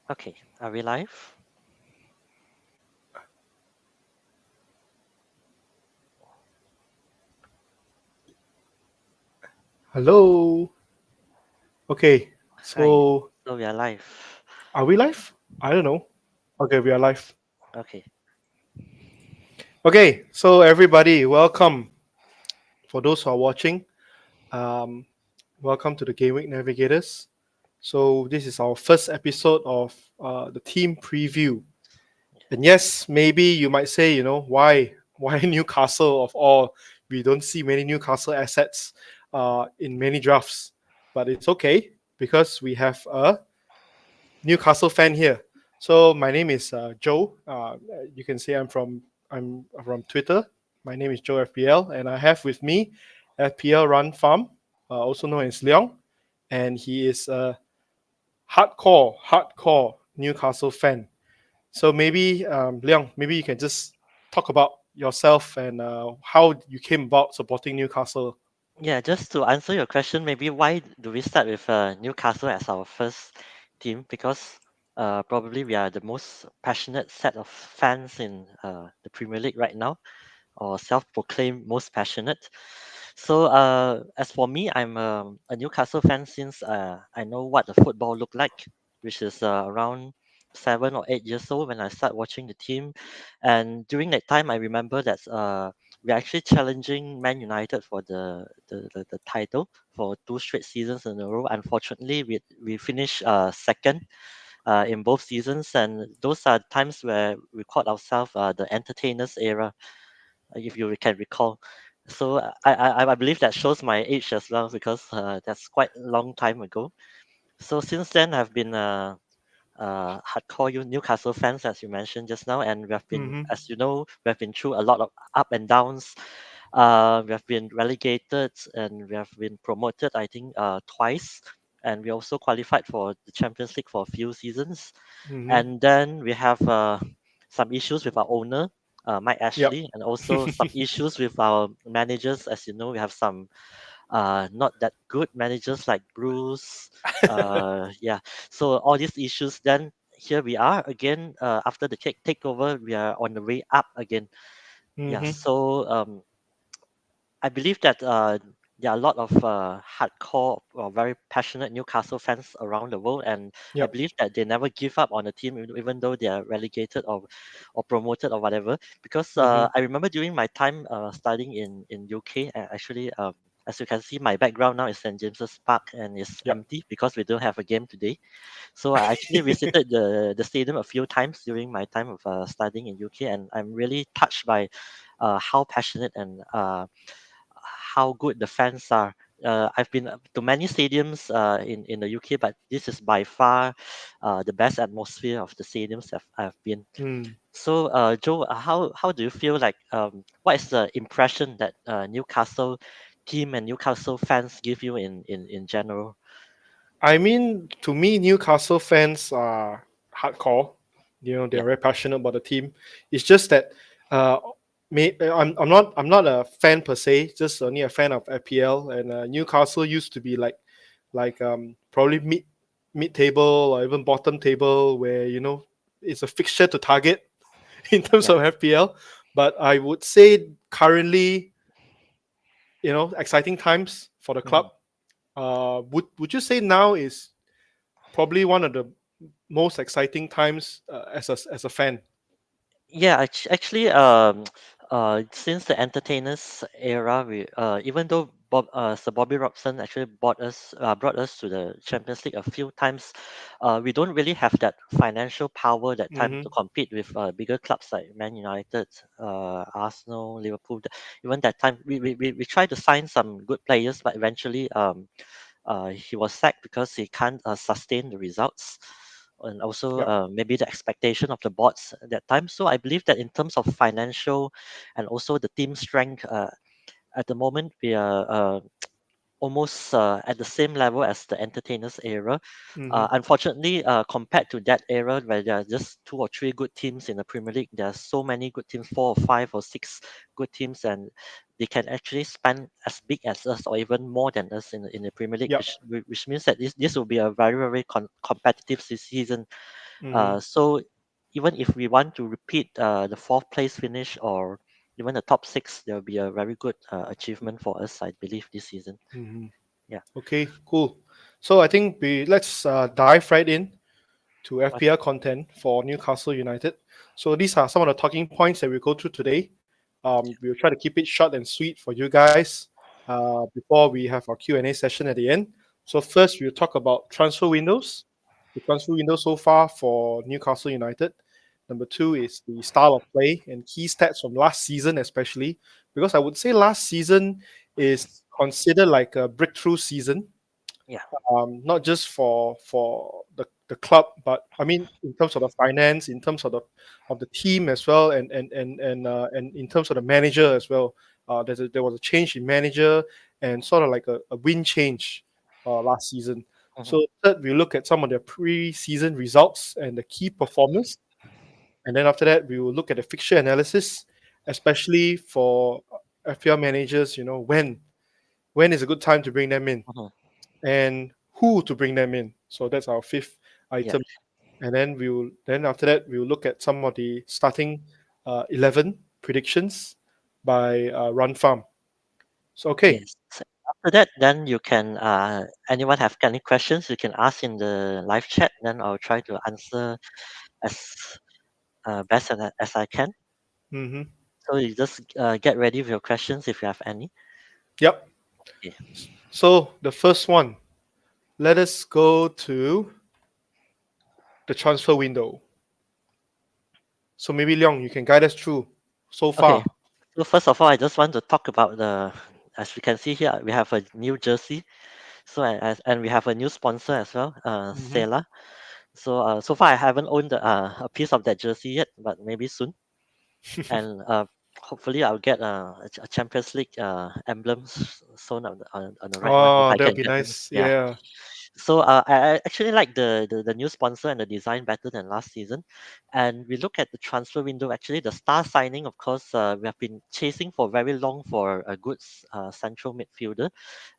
Okay, are we live? Hello. Okay. Hi. So So we are live. are we live? I don't know. Okay, we are live. Okay. Okay. So everybody, welcome. For those who are watching, um, welcome to the Gameweek Navigators. So this is our first episode of the team preview. And yes, maybe you might say, why Newcastle of all? We don't see many Newcastle assets in many drafts, but it's okay because we have a Newcastle fan here. So my name is Joe. You can say I'm from Twitter. My name is Joe FPL, and I have with me FPLRunpharm, also known as Leong, and he is a hardcore Newcastle fan. So maybe Leong, maybe you can just talk about yourself and how you came about supporting Newcastle. Yeah, just to answer your question, maybe why do we start with Newcastle as our first team? Because probably we are the most passionate set of fans in the Premier League right now, or self-proclaimed most passionate. So as for me, I'm a Newcastle fan since I know what the football look like, which is around 7 or 8 years old when I start watching the team. And during that time, I remember that we're actually challenging Man United for the title for 2 straight seasons in a row. Unfortunately, we finished second in both seasons, and those are times where we called ourselves the entertainers era, if you can recall. So I believe that shows my age as well because that's quite a long time ago. So since then, I've been hardcore Newcastle fans, as you mentioned just now, and we have been, Mm-hmm. as you know, we have been through a lot of up and downs. We have been relegated and we have been promoted, I think, twice. And we also qualified for the Champions League for a few seasons. Mm-hmm. And then we have some issues with our owner, Mike Yep. Ashley, and also some issues with our managers. As you know, we have some not that good managers like Bruce. Yeah, so all these issues. Then here we are again after the takeover. We are on the way up again. Yeah, Mm-hmm. so I believe that there are a lot of hardcore or very passionate Newcastle fans around the world, and I Yep. believe that they never give up on the team, even though they are relegated or promoted or whatever. Because Mm-hmm. I remember during my time studying in UK, actually, as you can see, my background now is St James's Park and it's Yep. empty because we don't have a game today. So I actually visited the stadium a few times during my time of studying in UK, and I'm really touched by how passionate and how good the fans are. I've been to many stadiums in the UK, but this is by far the best atmosphere of the stadiums I've been. Mm. So, Joe, how do you feel like? What is the impression that Newcastle team and Newcastle fans give you in general? I mean, to me, Newcastle fans are hardcore. Yeah, They're very passionate about the team. It's just that uh, I'm not a fan per se. Just only a fan of FPL. And Newcastle used to be like probably mid table or even bottom table, where it's a fixture to target in terms yeah. of FPL. But I would say currently, exciting times for the club. Mhm. Would you say now is probably one of the most exciting times as a fan? Yeah, actually, since the entertainers era, we even though Sir Bobby Robson actually brought us to the Champions League a few times, we don't really have that financial power that time Mm-hmm. to compete with bigger clubs like Man United, Arsenal, Liverpool. Even that time, we tried to sign some good players, but eventually, he was sacked because he can't sustain the results and also Yep. maybe the expectation of the boards at that time. So I believe that in terms of financial and also the team strength, at the moment we are almost at the same level as the entertainers era. Mm-hmm. Unfortunately, compared to that era where there are just 2 or 3 good teams in the Premier League, there are so many good teams, 4 or 5 or 6 good teams, and they can actually spend as big as us or even more than us in the Premier League, Yep. which means that this will be a very competitive season. Mm-hmm. So even if we want to repeat the fourth place finish or even the top six, there will be a very good achievement for us, I believe, this season. Mm-hmm. Yeah. Okay, cool. So I think we let's dive right in to FPL content for Newcastle United. So these are some of the talking points that we'll go through today. We'll try to keep it short and sweet for you guys before we have our Q&A session at the end. So first, we'll talk about transfer windows, the transfer window so far for Newcastle United. Number two is the style of play and key stats from last season, especially because I would say last season is considered like a breakthrough season, Yeah. not just for the club, but I mean in terms of the finance, in terms of the team as well, and in terms of the manager as well. There was a change in manager and sort of like a wind change last season. Hmm. So third, we look at some of the pre-season results and the key performers, and then after that, we will look at the fixture analysis, especially for FPL managers. You know when is a good time to bring them in Hmm. and who to bring them in. So that's our fifth Yeah. item. And then after that we'll look at some of the starting 11 predictions by Run Farm. So okay. Yes. After that, then you can, anyone have any questions, you can ask in the live chat, then I'll try to answer as best as I can. Hmm. So you just get ready with your questions if you have any. Yep. Okay. So the first one, let us go to the transfer window. So maybe Leong, you can guide us through so Okay. far. So first of all, I just want to talk about as we can see here, we have a new jersey. So and we have a new sponsor as well, Hmm. Sela. So so far I haven't owned a piece of that jersey yet, but maybe soon. And hopefully I'll get a Champions League emblem sewn on the right one if Oh, I that would can be get them. nice. Yeah. Yeah. So I actually like the new sponsor and the design better than last season. And we look at the transfer window. Actually, the star signing, of course, we have been chasing for very long for a good central midfielder.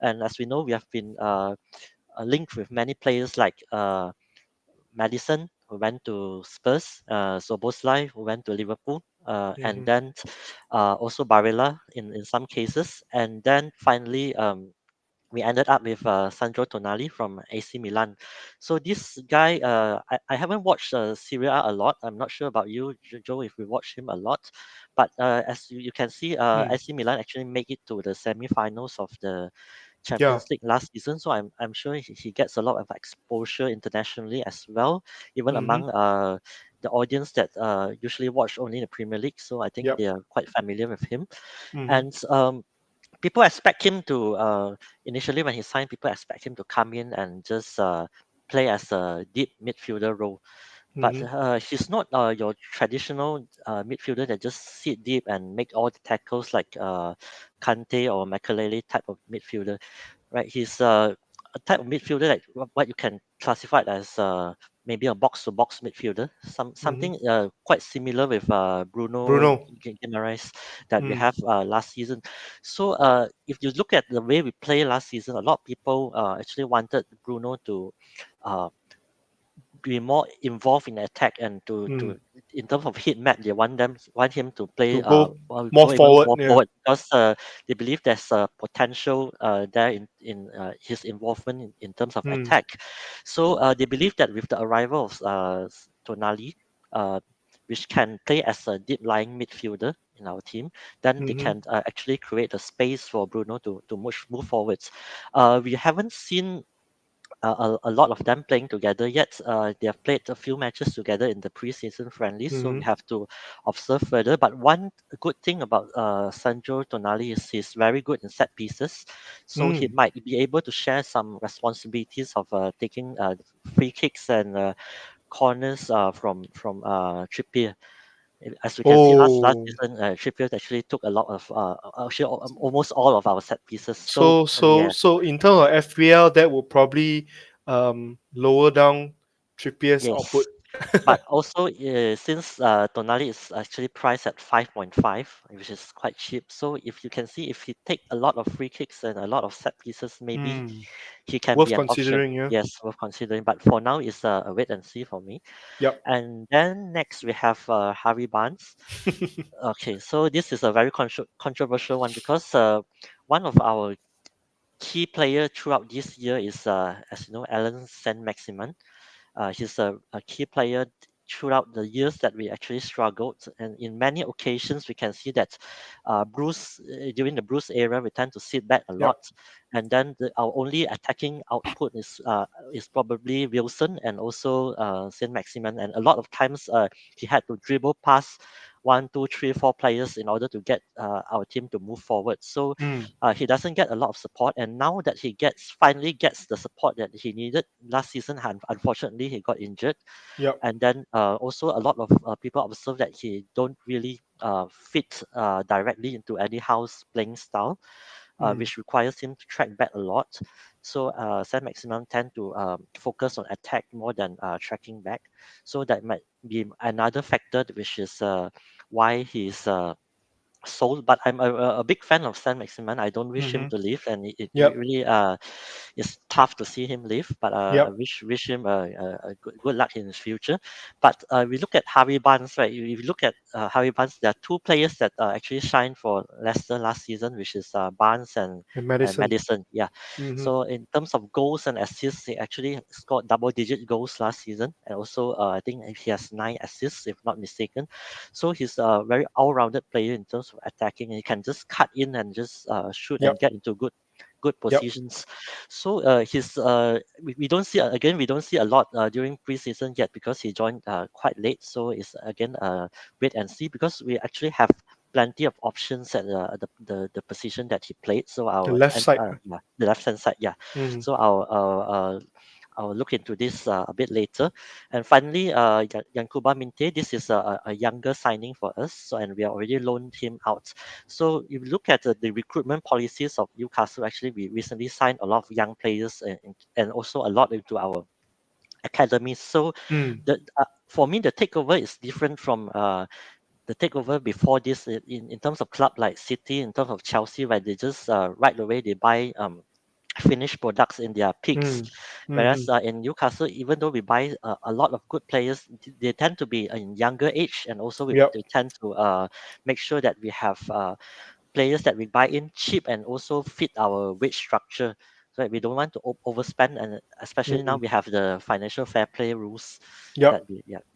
And as we know, we have been linked with many players like Madison, who went to Spurs, Soboslai, who went to Liverpool, and Hmm. then also Barella in some cases. And then finally, we ended up with Sandro Tonali from AC Milan. So this guy, I haven't watched Serie A lot. I'm not sure about you, Joe, if we watch him a lot. But as you can see, Mm. AC Milan actually make it to the semi-finals of the Yeah. Champions League last season. So I'm sure he gets a lot of exposure internationally as well, even Hmm. among the audience that usually watch only the Premier League. So I think Yep. they are quite familiar with him. Hmm. And people expect him to initially when he signed, people expect him to come in and just play as a deep midfielder role. But Hmm. he's not your traditional midfielder that just sit deep and make all the tackles like Kante or Makelele type of midfielder, right? He's a type of midfielder like what you can classify as maybe a box-to-box midfielder, Hmm. something quite similar with Bruno Bruno. Guimaraes that we Mm. have last season. So if you look at the way we play last season, a lot of people actually wanted Bruno to uh, be more involved in attack and to Mm. in terms of heat map they want him to play To go more go even forward. more Yeah. forward because they believe there's a potential there in his involvement in terms of Mm. attack. So they believe that with the arrival of Tonali, uh, which can play as a deep lying midfielder in our team, then they Hmm. can actually create a space for Bruno to move forwards. We haven't seen a lot of them playing together yet. They have played a few matches together in the preseason friendlies, so Hmm. we have to observe further. But one good thing about Sandro Tonali is he's very good in set pieces, so he Mm. might be able to share some responsibilities of taking free kicks and corners from Trippier. As we can see, last Oh, season, Trippier actually took a lot of actually almost all of our set pieces. So yeah, so in terms of FPL, that will probably lower down Trippier's yes, output. But also, since Tonali is actually priced at 5.5, which is quite cheap, so if you can see, if he take a lot of free kicks and a lot of set pieces, maybe Mm. he can Worth be an option. considering, yeah. Yes, worth considering. But for now, it's a wait and see for me. Yep. And then next we have Harvey Barnes. Okay, so this is a very controversial one because one of our key player throughout this year is, as you know, Alan Saint Maximin. He's a key player throughout the years that we actually struggled, and in many occasions we can see that Bruce during the Bruce era we tend to sit back a Yep. lot, and then our only attacking output is probably Wilson and also Saint Maximin, and a lot of times he had to dribble past one, two, three, four players in order to get our team to move forward. So Mm. he doesn't get a lot of support, and now that he finally gets the support that he needed last season, unfortunately he got injured, Yep. and then also a lot of people observe that he don't really fit directly into Eddie Howe's playing style, Mm. which requires him to track back a lot. So Sam Maximum tend to focus on attack more than tracking back. So that might be another factor, which is why he's sold. But I'm a big fan of Stan Maximan. I don't wish him Mm-hmm. to leave, and it Yep. really it's tough to see him leave. But I Yep. wish him a good luck in his future. But we look at Harvey Barnes, right? If you look at Harvey Barnes, there are two players that actually signed for Leicester last season, which is Barnes And and medicine. Madison. Yeah. Mm-hmm. So in terms of goals and assists, he actually scored double-digit goals last season, and also I think he has 9 assists, if not mistaken. So he's a very all-rounded player in terms of attacking. He can just cut in and just shoot and Yep. get into good Yep. positions. So we don't see again, we don't see a lot during preseason yet because he joined quite late. So it's again wait and see, because we actually have plenty of options at the position that he played. So The left side. yeah, the left hand side, yeah. Mm. So I'll look into this a bit later. And finally, Yankuba Minte, this is a younger signing for us, so, and we already loaned him out. So if you look at the recruitment policies of Newcastle, actually, we recently signed a lot of young players and also a lot into our academy. So Mm. for me, the takeover is different from the takeover before this in terms of club like City, in terms of Chelsea, where they just right away they buy finished products in their peaks. Mm. Mm-hmm. Whereas in Newcastle, even though we buy a lot of good players, they tend to be in younger age, and also Yep. they tend to make sure that we have players that we buy in cheap and also fit our wage structure. So that we don't want to overspend, and especially now Mm. we have the financial fair play rules Yep.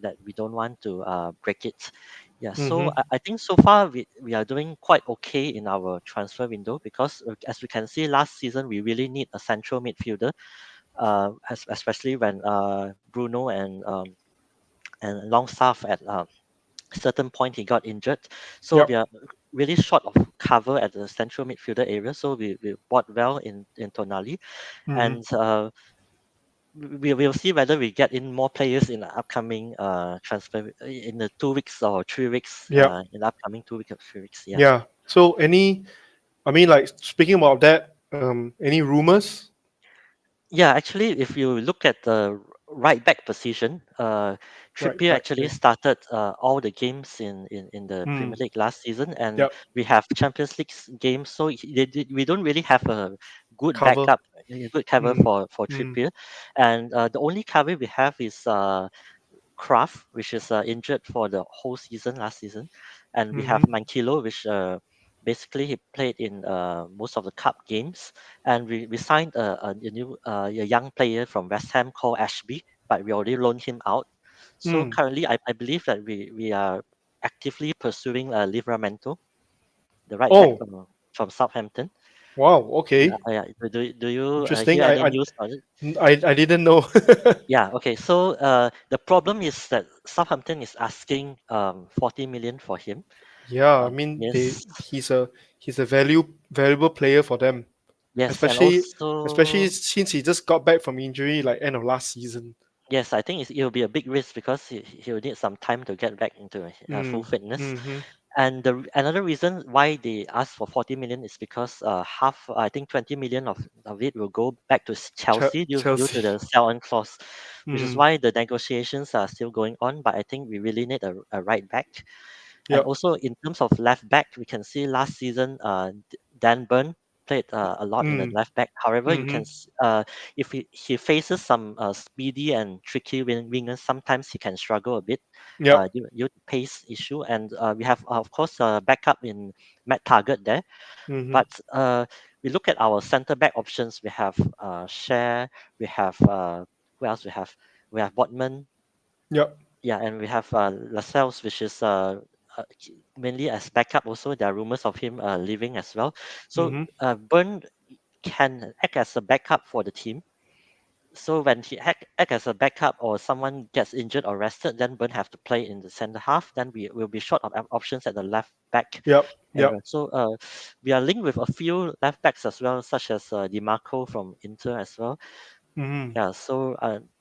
that we don't want to break it. Yeah, so Mm-hmm. I think so far we are doing quite okay in our transfer window, because as we can see last season we really need a central midfielder, especially when Bruno and Longstaff at certain point he got injured. So we Yep. are really short of cover at the central midfielder area. So we bought well in Tonali, Mm-hmm. and we will see whether we get in more players in the upcoming transfer in the 2 weeks or 3 weeks, Yep. in the upcoming 2 weeks or 3 weeks. Yeah. Yeah. So I mean, like speaking about that, any rumors? Yeah, actually, if you look at the right back position, Right Trippier back. actually Okay. started all the games in the Premier Mm. League last season, and Yep. we have Champions League games, so we don't really have a good Cover. backup, a good cover Mm. for Mm. Trippier, and the only cover we have is Kraft, which is injured for the whole season last season, and we have Mm-hmm. Mankilo, which basically he played in most of the cup games, and we signed a young player from West Ham called Ashby, but we already loaned him out. So Mm. currently, I believe that we are actively pursuing Livramento, the right back Oh, from Southampton. wow. Yeah, Okay. yeah. Do you Interesting. hear any news on it? I didn't know. Yeah, okay. So the problem is that Southampton is asking 40 million for him. Yeah, I mean Yes, he's a valuable player for them, yes, and especially also since he just got back from injury like end of last season. yes, I think it will be a big risk because he will need some time to get back into full Mm. fitness. Mm-hmm. And another reason why they asked for 40 million is because half, I think 20 million of it will go back to Chelsea due to Chelsea. the sell-on clause, which is Mm. why the negotiations are still going on. But I think we really need a right back. And Yep. also in terms of left back, we can see last season Dan Burn played a lot in the Mm. left back. However, you Mm-hmm. can if he faces some speedy and tricky wingers, sometimes he can struggle a bit Yep. due to pace issue. And we have of course backup in Matt Target there. Mm-hmm. But we look at our centre back options. We have Share. We have who else? We have Botman, Yep. yeah, and we have Lascelles, which is mainly as backup. Also, there are rumors of him leaving as well. So Mm-hmm. Burn can act as a backup for the team. So when he act as a backup or someone gets injured or rested, then Burn have to play in the center half. Then we will be short of options at the left back Yep. Yep. area. So we are linked with a few left backs as well, such as Dimarco from Inter as well. Mm-hmm. Yeah, so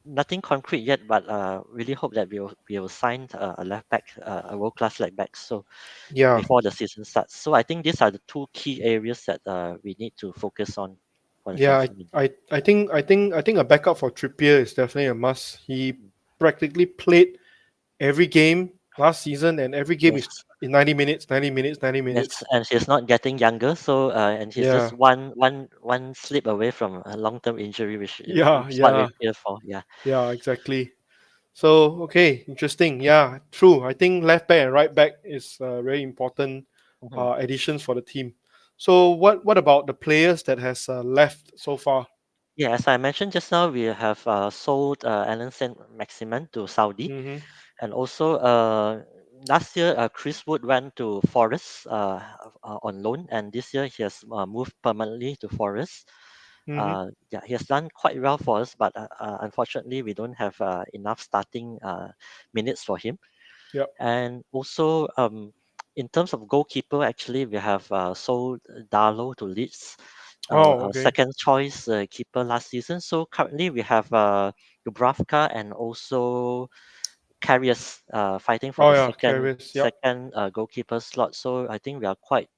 nothing concrete yet, but really hope that we will sign a left back, a world class left back. So Yeah. before the season starts. So I think these are the two key areas that we need to focus on for the Yeah. transfer window. I think a backup for Trippier is definitely a must. He practically played every game last season, and every game is Yes, in 90 minutes, 90 minutes, 90 yes, minutes. and he's not getting younger. So and he's just Yeah. one slip away from a long term injury, which Yeah. is what we Yeah. fear for. Yeah. Yeah. Exactly. So okay, interesting. Yeah, true. I think left back and right back is very important Mhm. additions for the team. So what about the players that has left so far? Yeah, as I mentioned just now, we have sold Alan Saint Maximin to Saudi. Mm-hmm. And also, last year, Chris Wood went to Forest on loan, and this year he has moved permanently to Forest. Mm-hmm. Yeah, he has done quite well for us, but unfortunately, we don't have enough starting minutes for him. Yep. And also, in terms of goalkeeper, actually, we have sold Darlow to Leeds, Oh, our okay. second choice keeper last season. So currently, we have Dubravka and also carriers fighting for Oh the yeah, second carriers. Yep. second goalkeeper slot. So I think we are quite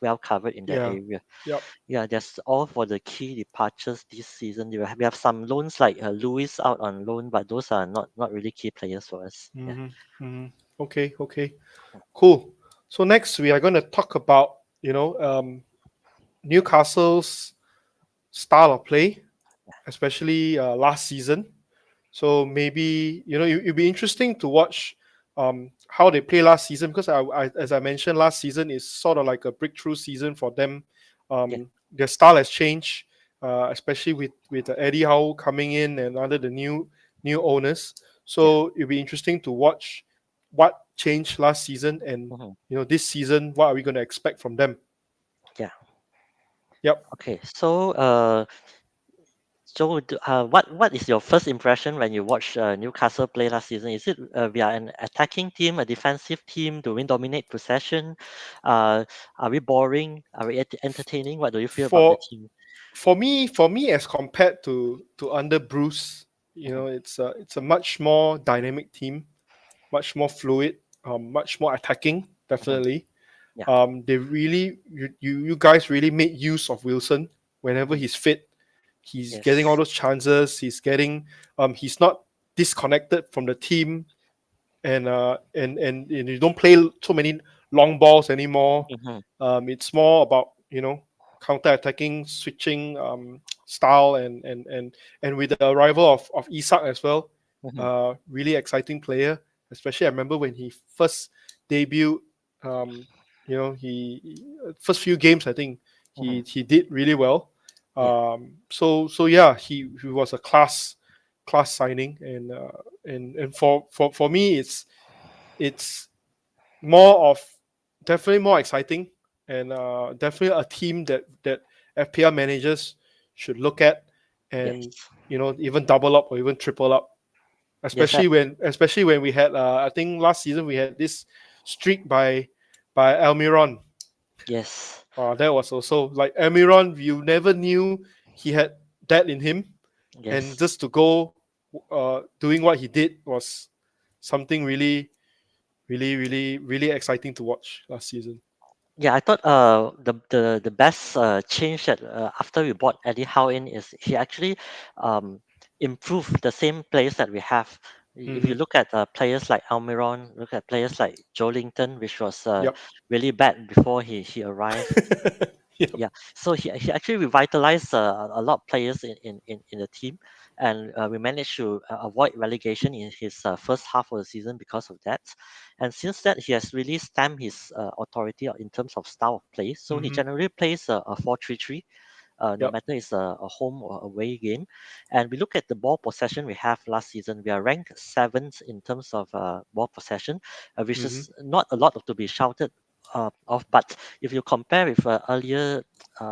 well covered in that Yeah. area. Yep. Yeah, that's all for the key departures this season. We have some loans like Lewis out on loan, but those are not really key players for us. Yeah. Mm-hmm. Mm-hmm. Okay. Okay. Cool. So next we are going to talk about Newcastle's style of play, especially last season. So maybe it'd be interesting to watch how they play last season, because as I mentioned, last season is sort of like a breakthrough season for them. Yeah. Their style has changed, especially with Eddie Howe coming in and under the new owners. Yeah. So it'll be interesting to watch what changed last season, and Hmm. this season what are we going to expect from them. Yeah. Yep. Okay. So what is your first impression when you watch Newcastle play last season? Is it we are an attacking team, a defensive team? Do we dominate possession? Are we boring? Are we entertaining? What do you feel about the for team? for me as compared to under Bruce, Mhm, it's a much more dynamic team, much more fluid, much more attacking, mhm. definitely. Yeah. They really, you guys really made use of Wilson whenever Mhm. he's fit. He's getting all Yes. those chances. He's not disconnected from the team, and you don't play so many long balls anymore. Mhm, It's more about counter attacking, switching style, and with the arrival of Isak as well, mhm. really exciting player. Especially I remember when he first debuted. Um, first few games I think Mhm. he did really well. Yeah. So yeah, he was a class signing, and for me it's more of definitely more exciting, and definitely a team that FPL managers should look at, Yes. and even double up or even triple up, Yes. especially when we had I think last season we had this streak by Almiron. Yes. That was also like Almiron, you never knew he had that in him, and just to go doing what he did was something really really exciting to watch last season. Yeah, I thought the best change that after we bought Eddie Howe in is he actually um, improved the same players that we have. If you Mm-hmm. look at players like Almiron, look at players like Joe which was Yep. really bad before he arrived. Yep. Yeah, so he actually revitalized a lot of players in the team, and we managed to avoid relegation in his first half of the season because of that. And since that, he has really stamped his authority in terms of style of play. So he Mm-hmm. generally plays a 4-3-3. No Yep. matter it's a home or away game, and we look at the ball possession we have last season. We are ranked seventh in terms of ball possession, which Mm-hmm. is not a lot to be shouted of. But if you compare with earlier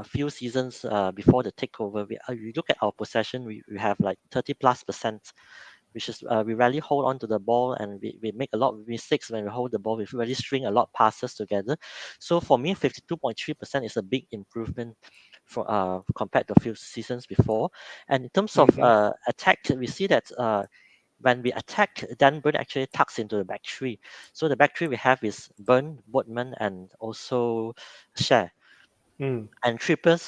few seasons before the takeover, we look at our possession, we have like 30+%, which is we rarely hold on to the ball, and we make a lot of mistakes when we hold the ball. We really string a lot of passes together. So for me, 52.3% is a big improvement for compared to a few seasons before. And in terms of Mm-hmm. attack, we see that when we attack, then Burn actually tucks into the back three. So the back three we have is Burn, Boatman, and also Share. Mm. And Trippier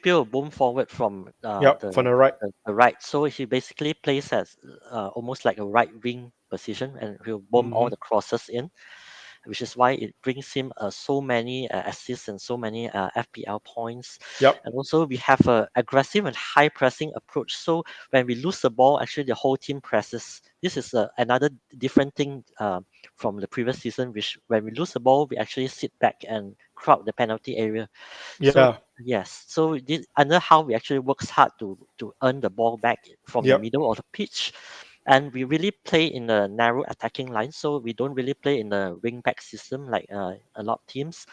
will boom forward from Yep. From the right. the right. So he basically plays as almost like a right wing position, and he'll bomb all Mm-hmm. the crosses in, which is why it brings him so many assists and so many FPL points. Yep. And also we have a aggressive and high pressing approach. So when we lose the ball, actually the whole team presses. This is another different thing from the previous season, which when we lose the ball, we actually sit back and crowd the penalty area. So Yeah. yes, so this under how we actually works hard to earn the ball back from the Yep. middle of the pitch, and we really play in a narrow attacking line. So we don't really play in the wing back system like a lot of teams.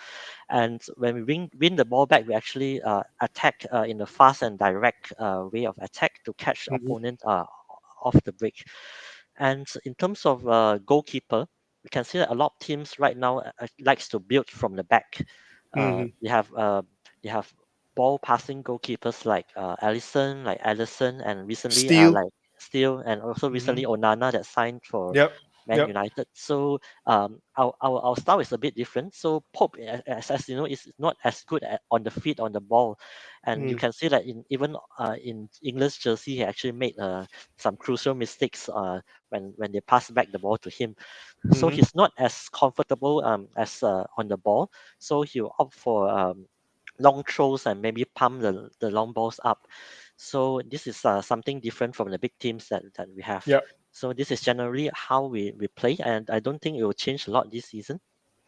And when we win the ball back, we actually attack in a fast and direct way of attack to catch the Mm-hmm. opponent off the break. And in terms of goalkeeper, we can see that a lot of teams right now likes to build from the back. Uh, Mm-hmm. we have uh, we have ball passing goalkeepers like Allison, like Allison, and recently Steel. like Steele, and also Mm-hmm. recently Onana that signed for Yep. Man Yep. United. So our style is a bit different. So Pope, as you know, is not as good on the feet on the ball, and you Mm. can see that even in England's jersey, he actually made some crucial mistakes when they pass back the ball to him. So Mm-hmm. he's not as comfortable as on the ball. So he'll opt for long throws and maybe pump the long balls up. So this is something different from the big teams that we have. Yep. So this is generally how we play, and I don't think it will change a lot this season.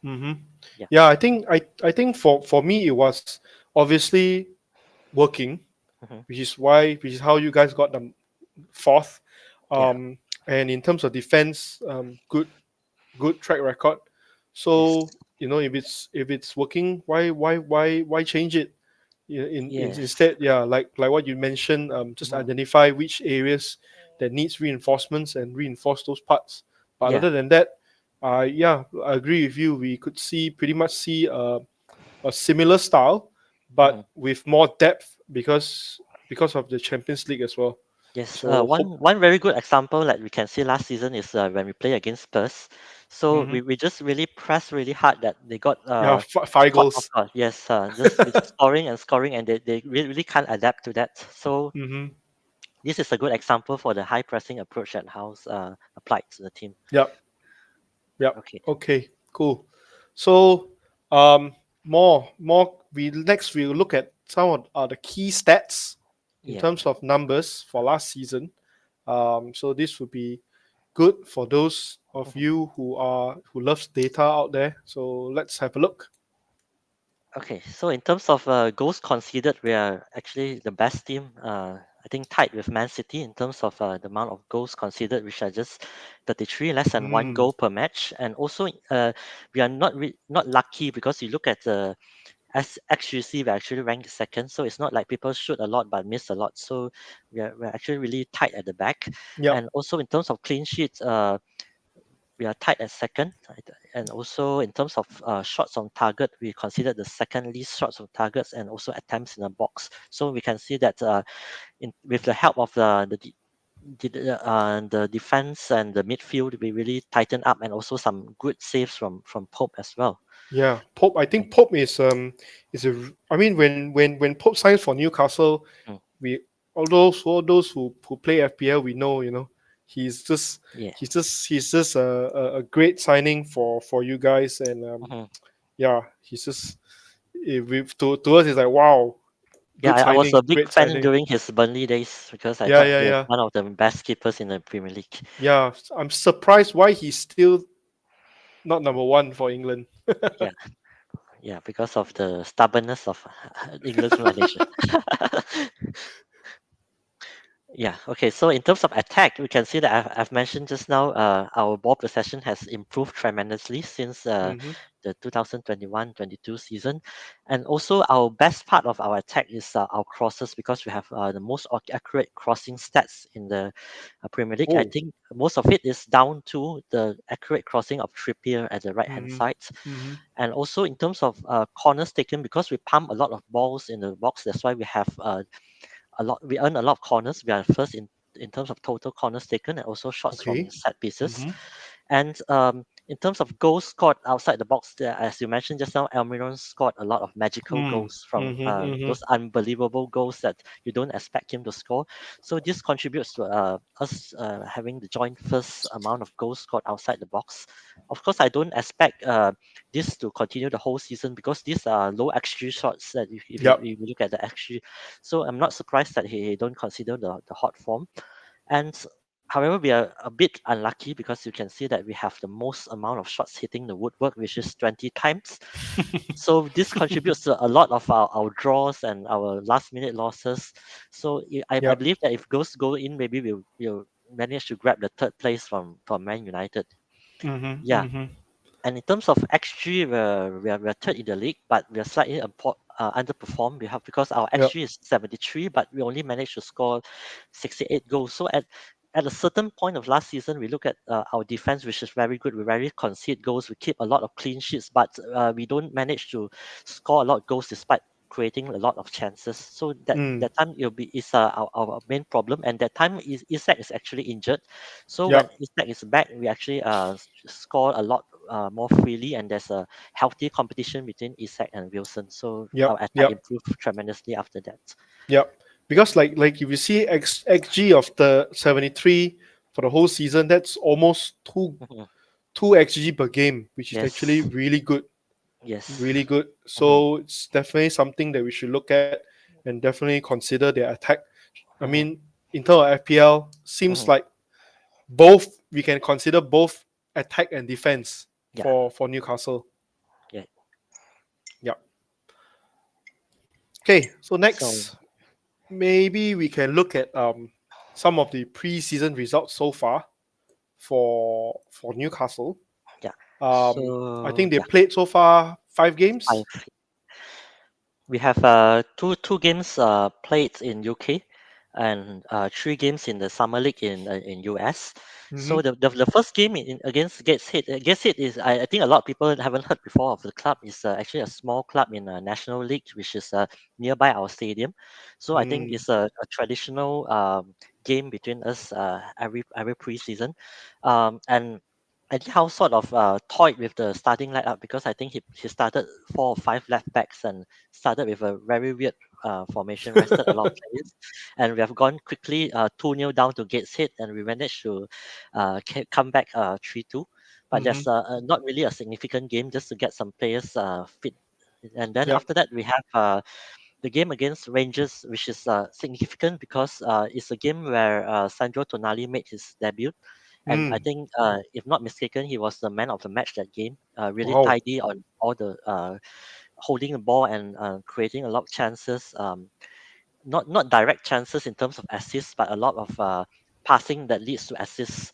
Mm-hmm. Yeah. Yeah. I think for me it was obviously working, Hmm. which is how you guys got them fourth. Yeah. And in terms of defense, good track record. Yes. So if it's working, why change it? Yes. Instead, yeah, like what you mentioned, just Hmm. identify which areas that needs reinforcements and reinforce those parts. But Yeah. other than that, yeah, I agree with you. We could pretty much see a similar style, Hmm. but with more depth because of the Champions League as well. Yes. So hope. One very good example that we can see last season is when we play against Spurs. So Mhm. we just really pressed really hard that they got Yeah, five caught off goals. guard. Yes. Just with scoring and scoring, and they really can't adapt to that. So Hmm. this is a good example for the high pressing approach that House applied to the team. Yep. Yep. Okay. Okay. Cool. So, um, more. We will look at some of the key stats in Yeah. terms of numbers for last season. So this would be good for those of Mhm. you who loves data out there. So let's have a look. Okay, so in terms of goals conceded, we are actually the best team. I think tied with Man City in terms of the amount of goals conceded, which are just 33, less than one Mm, goal per match. And also, we are not lucky because you look at the as XGC, we're actually ranked second. So it's not like people shoot a lot but miss a lot. So we're actually really tight at the back. yep. And also in terms of clean sheets, we are tied at second, right? And also in terms of shots on target, we considered the second least shots on targets and also attempts in the box. So we can see that with the help of the defense and the midfield we really tightened up, and also some good saves from Pope as well. Yeah, Pope. I think Pope is a. I mean, when Pope signs for Newcastle, Mm, we all those who play FPL, we know, he's just yeah. he's just a great signing for you guys, and Mhm. yeah, he's just to us it's like, wow, Yeah, good I was a signing, big great fan signing. during his Burnley days because I Yeah, thought yeah, he was yeah, one of the best keepers in the Premier League. yeah. I'm surprised why he's still not number one for England. Yeah, yeah, because of the stubbornness of England's manager. Yeah, okay. So in terms of attack, we can see that I've mentioned just now, our ball possession has improved tremendously since Hmm. the 2021-22 season. And also, our best part of our attack is our crosses because we have the most accurate crossing stats in the Premier League. I Oh. think most of it is down to the accurate crossing of Trippier at the right hand Hmm. side. Hmm. And also, in terms of corners taken, because we pump a lot of balls in the box, that's why we have we earn a lot of corners. We are first in terms of total corners taken and also shots from Okay. set pieces. Hmm. And in terms of goals scored outside the box, there, as you mentioned just now, Almiron scored a lot of magical Mm. goals from Hmm. Hmm. those unbelievable goals that you don't expect him to score. So this contributes to us having the joint first amount of goals scored outside the box. Of course, I don't expect this to continue the whole season because these are low XG shots that Yep. if you look at the XG. So I'm not surprised that he don't consider the hot form. And however, we are a bit unlucky because you can see that we have the most amount of shots hitting the woodwork, which is 20 times. So this contributes to a lot of our draws and our last minute losses. So I Yep. believe that if those go in, maybe we'll manage to grab the third place from Man United. Hmm. Yeah. Hmm. And in terms of XG, we're third in the league, but we are slightly underperformed. We have because our Yep. XG is 73, but we only managed to score 68 goals. So at a certain point of last season, we look at our defense, which is very good. We rarely concede goals. We keep a lot of clean sheets, but we don't manage to score a lot of goals despite creating a lot of chances. So Mm. that time it'll be is our main problem. And that time Isak is actually injured. So when Yep. Isak is back, we actually score a lot more freely, and there's a healthy competition between Isak and Wilson. So our Yep. attack Yep. improved tremendously after that. Yep. Because like if you see XG of the 73 for the whole season, that's almost Mhm. two XG per game, which is actually Yes, really good. yes. Really good. Mhm, So it's definitely something that we should look at and definitely consider their attack. I mhm, mean, in terms of FPL, seems mhm. like both we can consider both attack and defense Yeah, for Newcastle. yeah. Yeah. Okay, so So next maybe we can look at some of the preseason results so far for Newcastle. yeah, I so think they yeah. played so far 5 games. We have two games played in UK and 3 games in the summer league in US. Mm-hmm. So the first game against Gateshead, Gateshead is I think a lot of people haven't heard before of the club. Is actually a small club in a national league, which is nearby our stadium. So I think Mm, it's a traditional game between us every preseason, and Eddie Howe sort of toyed with the starting lineup because I think he started 4 or 5 left backs and started with a very weird formation, rested a lot of players, and we have gone quickly 2-0 down to Gateshead, and we managed to come back 3-2. But mm-hmm. that's not really a significant game, just to get some players fit. And then Yep. after that, we have the game against Rangers, which is significant because it's a game where Sandro Tonali made his debut. And I Mm, think, if not mistaken, he was the man of the match that game. Really wow. tidy on all the holding the ball and creating a lot of chances. Not direct chances in terms of assists, but a lot of passing that leads to assists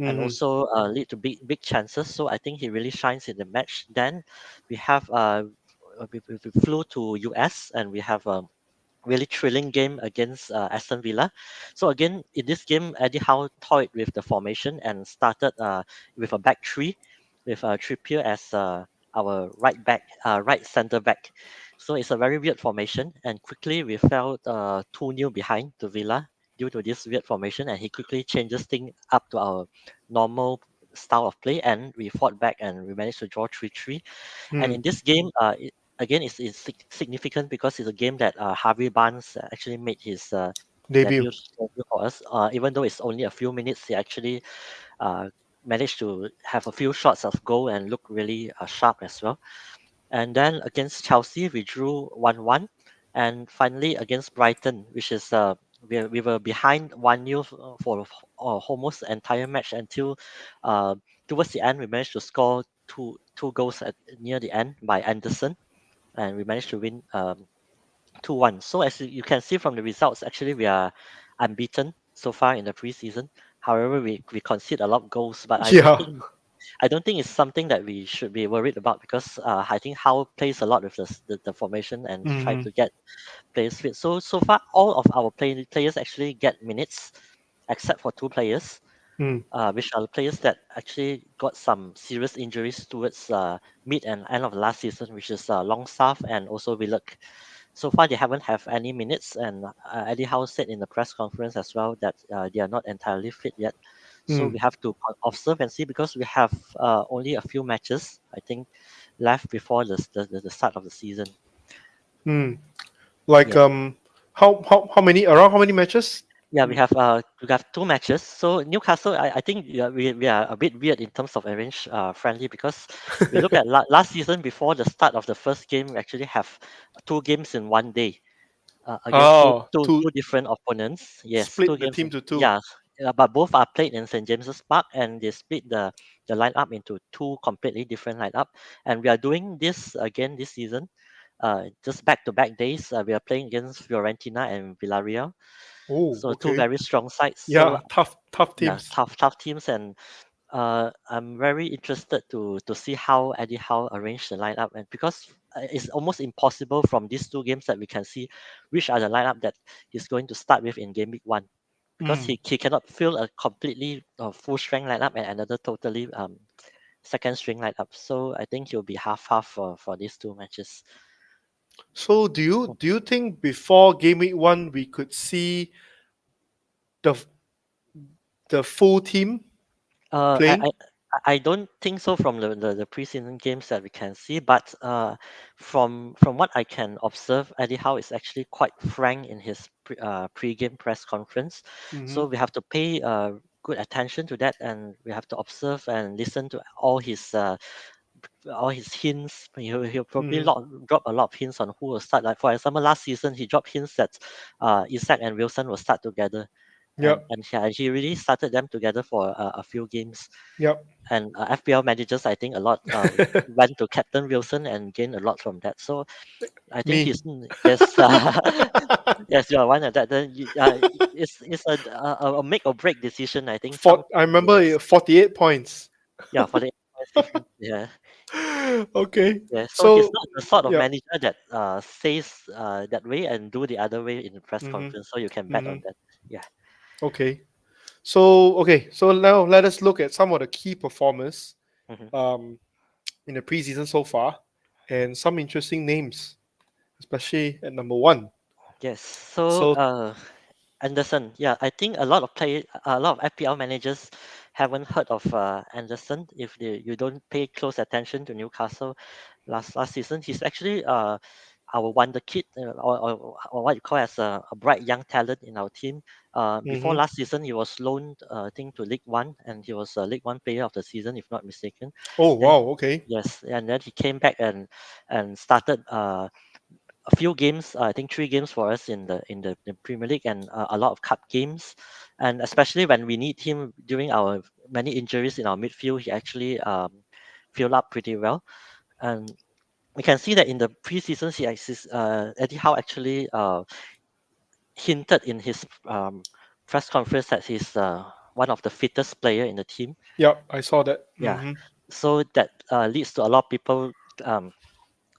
and Mm-hmm. also lead to big chances. So I think he really shines in the match. Then we have we flew to US and we have a really thrilling game against Aston Villa. So again, in this game, Eddie Howe toyed with the formation and started with a back three, with Trippier as our right centre back. So it's a very weird formation, and quickly we fell 2-0 behind to Villa. due to this weird formation, and he quickly changes things up to our normal style of play, and we fought back and we managed to draw 3-3. And Mm. in this game, again, significant because it's a game that Harvey Barnes actually made his Debut. debut for us. Even though it's only a few minutes, he actually uh, managed to have a few shots of goal and look really sharp as well. And then against Chelsea, we drew 1-1. And finally against Brighton, which is we were behind 1-0 for almost the entire match until uh, towards the end we managed to score two goals near the end by Anderson, and we managed to win 2-1. So as you can see from the results, actually we are unbeaten so far in the preseason. However, we concede a lot of goals, but Yeah. I don't think it's something that we should be worried about because I think Howe plays a lot with the formation and try Mm-hmm. to get players fit. So far, all of our players actually get minutes, except for two players, Mm. which are the players that actually got some serious injuries towards mid and end of the last season, which is Longstaff and also Willock. So far, they haven't have any minutes, and Eddie Howe said in the press conference as well that they are not entirely fit yet. So Mm. we have to observe and see because we have only a few matches, I think, left before the start of the season. Mm. Like Yeah. how many around how many matches? Yeah, Mm. we have two matches. So Newcastle, I think we are a bit weird in terms of arrange friendly because we look at last season before the start of the first game, we actually have two games in one day against Oh, to two different opponents. Yes, two split the games. team to two. Yeah, but both are played in St James's Park, and they split the lineup into two completely different lineup. And we are doing this again this season. Just back to back days, we are playing against Fiorentina and Villarreal. Oh, So two okay. very strong sides. So Yeah, tough yeah, teams. tough teams, and I'm very interested to see how Eddie Howe arranged the lineup, and because it's almost impossible from these two games that we can see which are the lineup that he's going to start with in game week one, because Mm. he cannot fill a completely full strength lineup and another totally second string lineup. So I think he'll be half for these two matches. So do you think before game week one we could see the the full team Uh, I, playing? I I don't think so from the preseason games that we can see, but from what I can observe, Eddie Howe is actually quite frank in his pre-game press conference. Mm-hmm. So we have to pay good attention to that, and we have to observe and listen to all his hints. He'll probably Mm-hmm. drop a lot of hints on who will start. Like for example, last season he dropped hints that Isaac and Wilson will start together, Yep. and he really started them together for a few games. Yep. And FPL managers, I think a lot went to Captain Wilson and gained a lot from that. So I think Me. he's yes, yes, you are one of that. Then it's a make or break decision. I think some I remember yes, 48 points. yeah, for the points difference. Yeah, Okay. yeah. So he's So not the sort of yeah. manager that says that way and do the other way in the press Mm-hmm. conference. So you can bet Mm-hmm. on that. Yeah. Okay. So now let us look at some of the key performers Hmm. um in the preseason so far and some interesting names, especially at number one. Yes. So So Anderson, yeah, I think a lot of FPL managers haven't heard of Anderson if you don't pay close attention to Newcastle last season. He's actually our wonder kid, or what you call as a bright young talent in our team. Before mm-hmm. last season, he was loaned, I think, to League One, and he was a League One player of the season, if not mistaken. Oh Then wow, okay. yes, and then he came back and started a few games, I think three games for us in the Premier League, and a lot of cup games, and especially when we need him during our many injuries in our midfield, he actually filled up pretty well. And we can see that in the preseason, Eddie Howe actually hinted in his press conference that he's one of the fittest player in the team. Yep, I saw that. Yeah, Mm-hmm. so that leads to a lot of people um,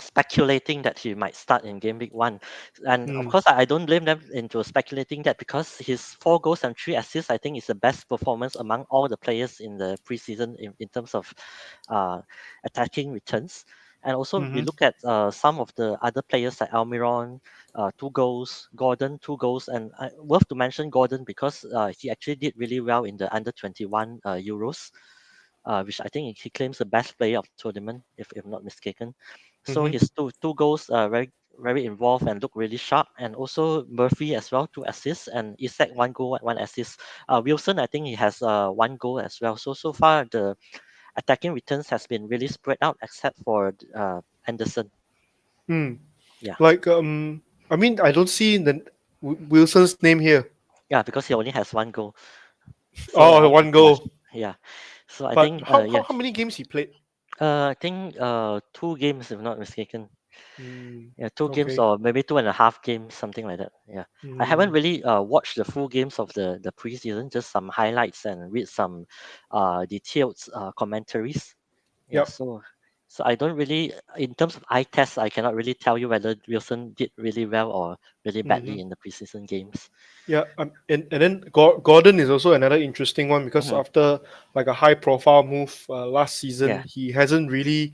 speculating that he might start in game week one. And of Mm. course, I don't blame them into speculating that because his 4 goals and 3 assists, I think, is the best performance among all the players in the preseason in terms of uh, attacking returns. And also we Mm-hmm. look at some of the other players like Almiron, 2 goals, Gordon, 2 goals, and worth to mention Gordon because he actually did really well in the under 21 Euros, which I think he claims the best player of the tournament, if I'm not mistaken. So Mm-hmm. his two goals very involved and look really sharp, and also Murphy as well, 2 assists, and Isak 1 goal, 1 assist. Wilson, I think he has 1 goal as well. So far the attacking returns has been really spread out, except for Anderson. Mm. Yeah, Like I mean I don't see the Wilson's name here. yeah, because he only has 1 goal. So Oh, one yeah, goal. yeah. So I But think how yeah, how many games he played? I think 2 games if not mistaken. Mm. Yeah, 2 games Okay. or maybe 2.5 games, something like that. Yeah, I haven't Mm. really watched the full games of the preseason, just some highlights and read some detailed commentaries. Yeah, Yep. so I don't really, in terms of eye test, I cannot really tell you whether Wilson did really well or really Mm-hmm. badly in the preseason games. Yeah, and then Gordon is also another interesting one because Mhm. after like a high profile move last season, Yeah. he hasn't really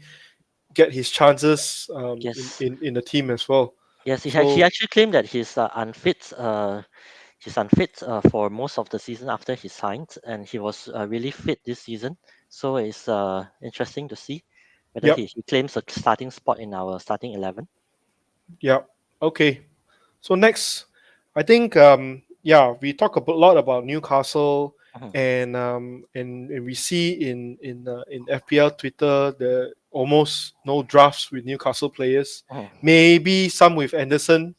get his chances Yes. in the team as well. Yes. He So actually claimed that he's unfit. He's unfit for most of the season after he signed, and he was really fit this season. So it's interesting to see whether yep, he claims a starting spot in our starting 11. yep. Okay. So next, I think yeah, we talk a lot about Newcastle, Mhm, and we see in FPL Twitter the almost no drafts with Newcastle players. mhm, Maybe some with Anderson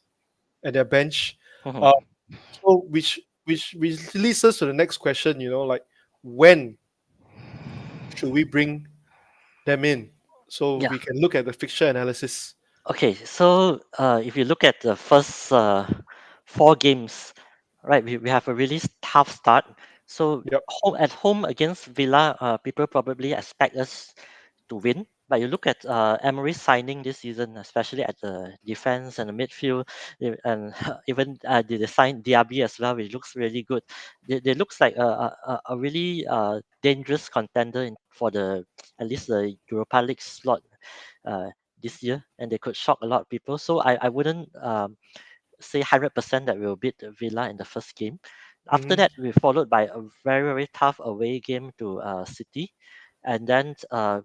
at their bench. mhm. Uh, so which leads us to the next question. You know, like when should we bring them in so Yeah. we can look at the fixture analysis? Okay, so if you look at the first 4 games, right, we have a really tough start. So Yep. at home against Villa, people probably expect us to win. But you look at Emery's signing this season, especially at the defense and the midfield, and even they signed Diaby as well, which looks really good. They looks like a really dangerous contender for the at least the Europa League slot uh, this year, and they could shock a lot of people. So I wouldn't say 100% that we'll beat Villa in the first game. After Mm-hmm. that, we followed by a very tough away game to City, and then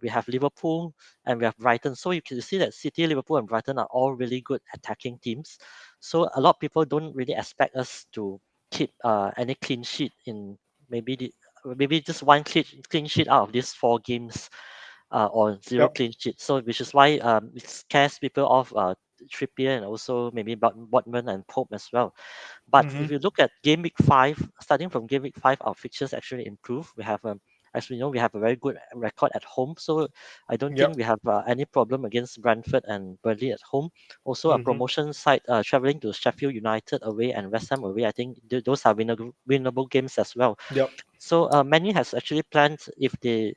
we have Liverpool and we have Brighton. So you can see that City, Liverpool, and Brighton are all really good attacking teams. So a lot of people don't really expect us to keep any clean sheet in maybe maybe just one clean sheet out of these 4 games or zero Yep. clean sheet. So which is why it scares people off Trippier and also maybe Botman and Pope as well. But Mm-hmm. if you look at game week 5, starting from game week 5, our fixtures actually improve. We have as we know, we have a very good record at home, so I don't think Yep. we have any problem against Brentford and Burnley at home. Also, a Mm-hmm. promotion side traveling to Sheffield United away and West Ham away. I think those are winnable games as well. Yep. So Manu has actually planned if they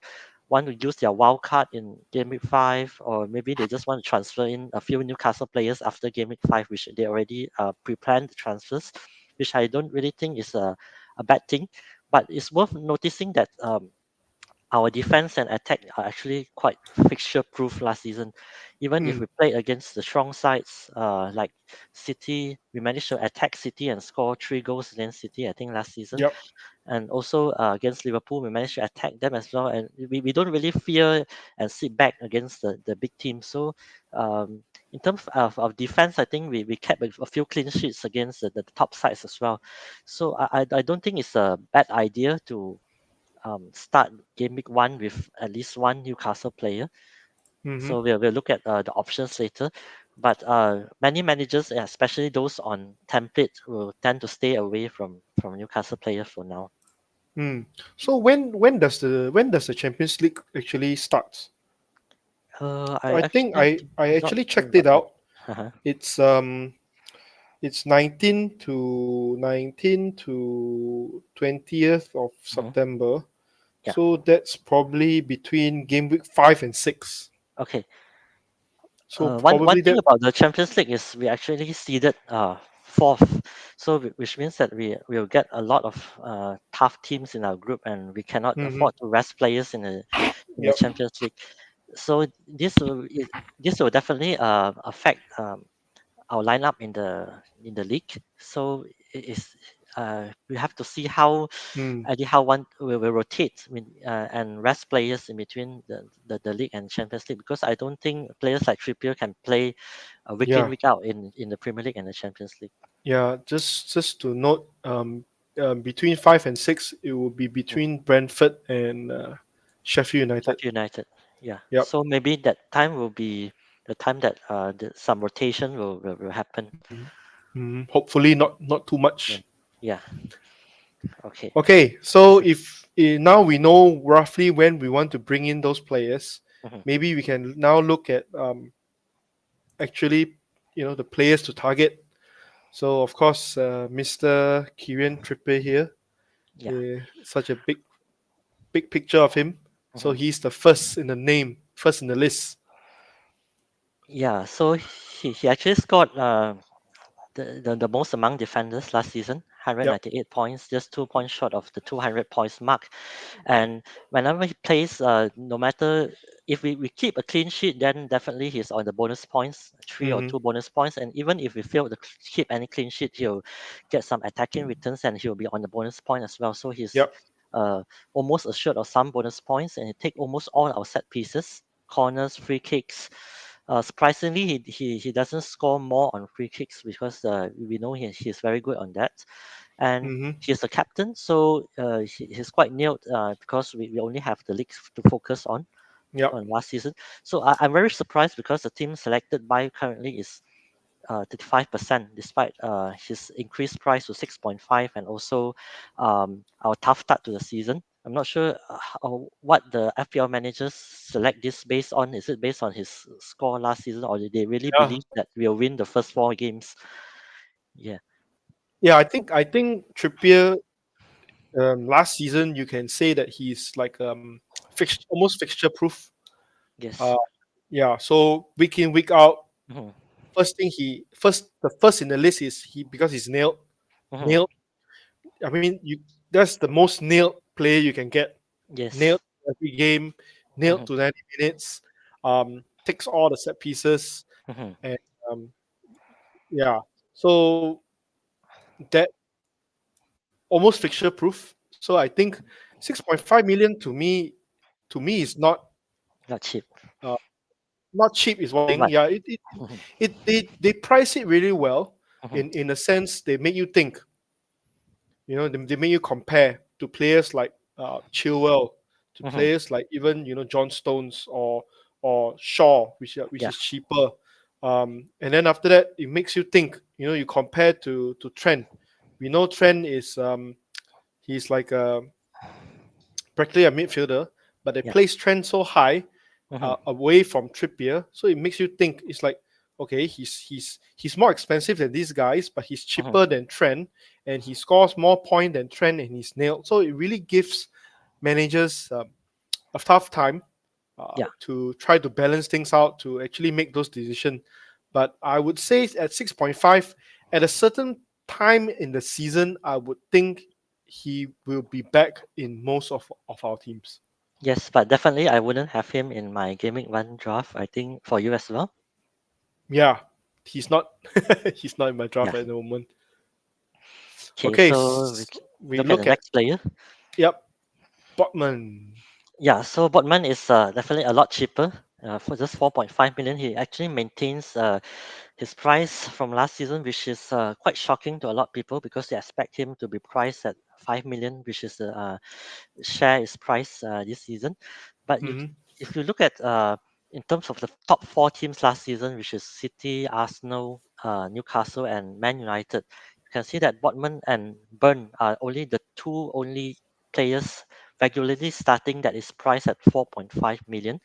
want to use their wild card in Game Week 5, or maybe they just want to transfer in a few Newcastle players after Game Week 5, which they already pre-planned the transfers, which I don't really think is a bad thing. But it's worth noticing that our defense and attack are actually quite fixture proof last season. Even if Mm. we played against the strong sides like City, we managed to attack City and score 3 goals against City, I think, last season. Yep. And also against Liverpool, we managed to attack them as well. And we don't really fear and sit back against the big team. So in terms of defense, I think we kept a few clean sheets against the top sides as well. So I don't think it's a bad idea to start game week 1 with at least one Newcastle player. Mm-hmm. So we'll look at the options later. But many managers, especially those on template, will tend to stay away from Newcastle players for now. Mm. So when does the Champions League actually start? I I think actually I not actually sure checked it about that. out. Uh-huh. It's it's 19 to 20th of Mhm. September. Yeah. So that's probably between game week 5 and 6. Okay. So One probably thing that. about the Champions League is we actually seeded fourth, so which means that we will get a lot of tough teams in our group, and we cannot Mm-hmm. afford to rest players in the Yep. Champions League. So this will definitely affect our lineup in the league. So it is we have to see how Mm, how one will rotate and rest players in between the league and Champions League, because I don't think players like Trippier can play week in yeah, week out in the Premier League and the Champions League. yeah. Just to note, between 5 and 6, it will be Mm. between Brentford and Sheffield United. Sheffield United, yeah. Yep. So maybe that time will be the time that some rotation will happen. Hopefully, not too Yeah, much. yeah. Okay. Okay, so if now we know roughly when we want to bring in those players, Mhm. maybe we can now look at actually, the players to target. So of course, Mr. Kieran Trippier here, Yeah. such a big picture of him. So Mhm. he's the first in the name, first in the list. Yeah. So he actually scored the most among defenders last season, Yep. 198 points, just 2 points short of the 200 points mark. And whenever he plays, no matter if we keep a clean sheet, then definitely he's on the bonus points, three or Mm-hmm. two bonus points. And even if we fail to keep any clean sheet, he'll get some attacking returns and he'll be on the bonus point as well. So he's Yep. almost assured of some bonus points, and he take almost all our set pieces, corners, free kicks. Surprisingly, he doesn't score more on free kicks because we know he's very good on that, and Mm-hmm. he's a captain, so he's quite nailed because we only have the league to focus Yep. on last season. So I'm very surprised because the team selected by currently is 35%, despite his increased price to 6.5, and also our tough start to the season. I'm not sure what the FPL managers select this based on. Is it based on his score last season, or do they really Yeah. believe that we'll win the first 4 games? Yeah. Yeah. I think Trippier, last season you can say that he's like almost fixture proof. Uh, Yes. yeah. So week in week out, Hmm. the first in the list is he, because he's Hmm. nailed. I mean, that's the most nailed player you can get. Yes. Nailed every game, nailed Hmm. to 90 minutes. Takes all the set pieces, Hmm. and um, yeah. So that almost fixture proof. So I think 6.5 million to me is Not cheap. uh, not cheap is one Too thing. much. Yeah, they price it really well. Hmm. In a sense, they make you think. They make you compare to players like Chilwell, to Hmm. players like even John Stones or Shaw, which Yeah. is cheaper. And then after that, it makes you think. You compare to Trent. We know Trent is he's like practically a midfielder, but they Yeah. place Trent so high Hmm. away from Trippier, so it makes you think. It's like, okay, he's more expensive than these guys, but he's Hmm. cheaper than Trent, and he scores more point than Trent, and he's nailed. So it really gives managers a tough time Yeah. to try to balance things out to actually make those decisions. But I would say at 6.5, at a certain time in the season, I would think he will be back in most of our teams. Yes, but definitely I wouldn't have him in my gaming one draft. I think for you as well. Yeah, he's not he's not in my Yeah. draft at the moment. Okay, Okay, so we we look at the look at, next player. yep, Botman. Yeah, so Botman is definitely a lot cheaper. For just 4.5 million, he actually maintains his price from last season, which is quite shocking to a lot of people because they expect him to be priced at 5 million, which is the share is priced this season. But Hmm. if you look at in terms of the top 4 teams last season, which is City, Arsenal, Newcastle, and Man United, you can see that Botman and Burn are only the two only players regularly starting that is priced at 4.5 million,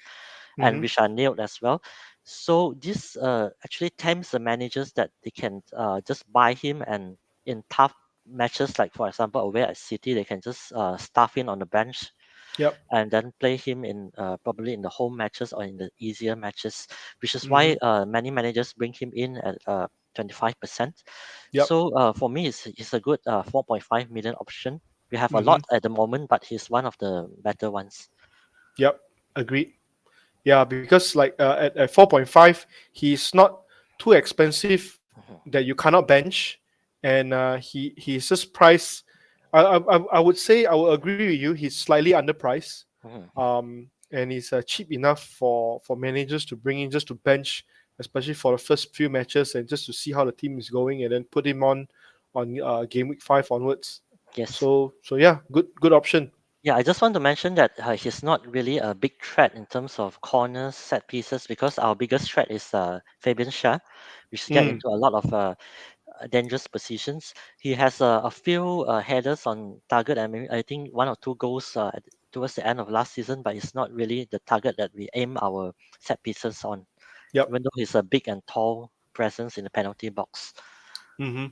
and Hmm. which are nailed as well. So this actually tempts the managers that they can just buy him, and in tough matches, like for example away at City, they can just staff in on the bench Yep. and then play him in probably in the home matches or in the easier matches, which is Hmm. why many managers bring him in at 25%. Yep. So for me, it's a good 4.5 million option. We have a Hmm. lot at the moment, but he's one of the better ones. Yep. Agreed. Yeah, because like at 4.5, he's not too expensive Mhm, that you cannot bench, and he's just priced. I would say I will agree with you. He's slightly underpriced, mhm. and he's cheap enough for managers to bring in just to bench, especially for the first few matches and just to see how the team is going, and then put him on game week 5 onwards. Yes. So yeah, good option. Yeah, I just want to mention that he's not really a big threat in terms of corners, set pieces, because our biggest threat is Fabian Schär, which get Mm, into a lot of dangerous positions. He has a few headers on target. I mean, I think one or two goals towards the end of last season, but it's not really the target that we aim our set pieces on, yep. even though he's a big and tall presence in the penalty box. Mm-hmm.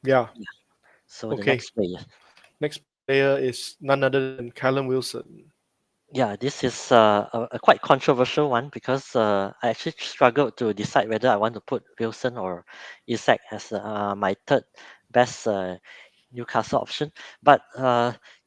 Yeah. Yeah. So the Okay. next player. Next player is none other than Callum Wilson. Yeah, this is a quite controversial one because I actually struggled to decide whether I want to put Wilson or Isak as my third best Newcastle option. But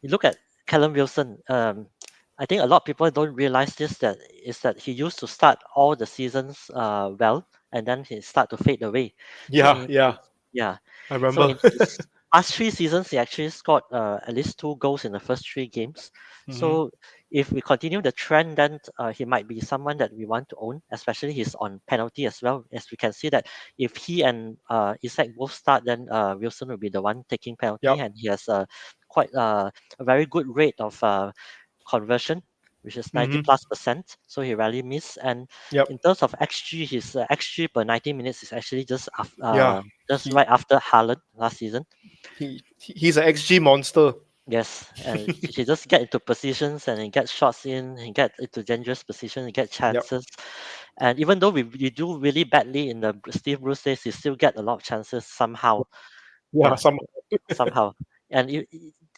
you look at Callum Wilson. I think a lot of people don't realize this that he used to start all the seasons well, and then he start to fade away. So Yeah, yeah, yeah, I so remember. in his past 3 seasons, he actually scored at least 2 goals in the first 3 games. Hmm. So if we continue the trend, then he might be someone that we want to own, especially he's on penalty as well. As we can see that if he and Isak both start, then Wilson will be the one taking penalty, Yep. and he has quite a very good rate of conversion, which is 90 Hmm. plus percent. So he rarely miss. And Yep. in terms of XG, his XG per 90 minutes is actually Yeah. just He right after Haaland last season. he's an XG monster. Yes, and he just get into positions and he gets shots in, he get into dangerous position, he get Yep. chances. And even though we do really badly in the Steve Bruce days, he still get a lot of chances somehow. Yeah. Yeah, Some. somehow. And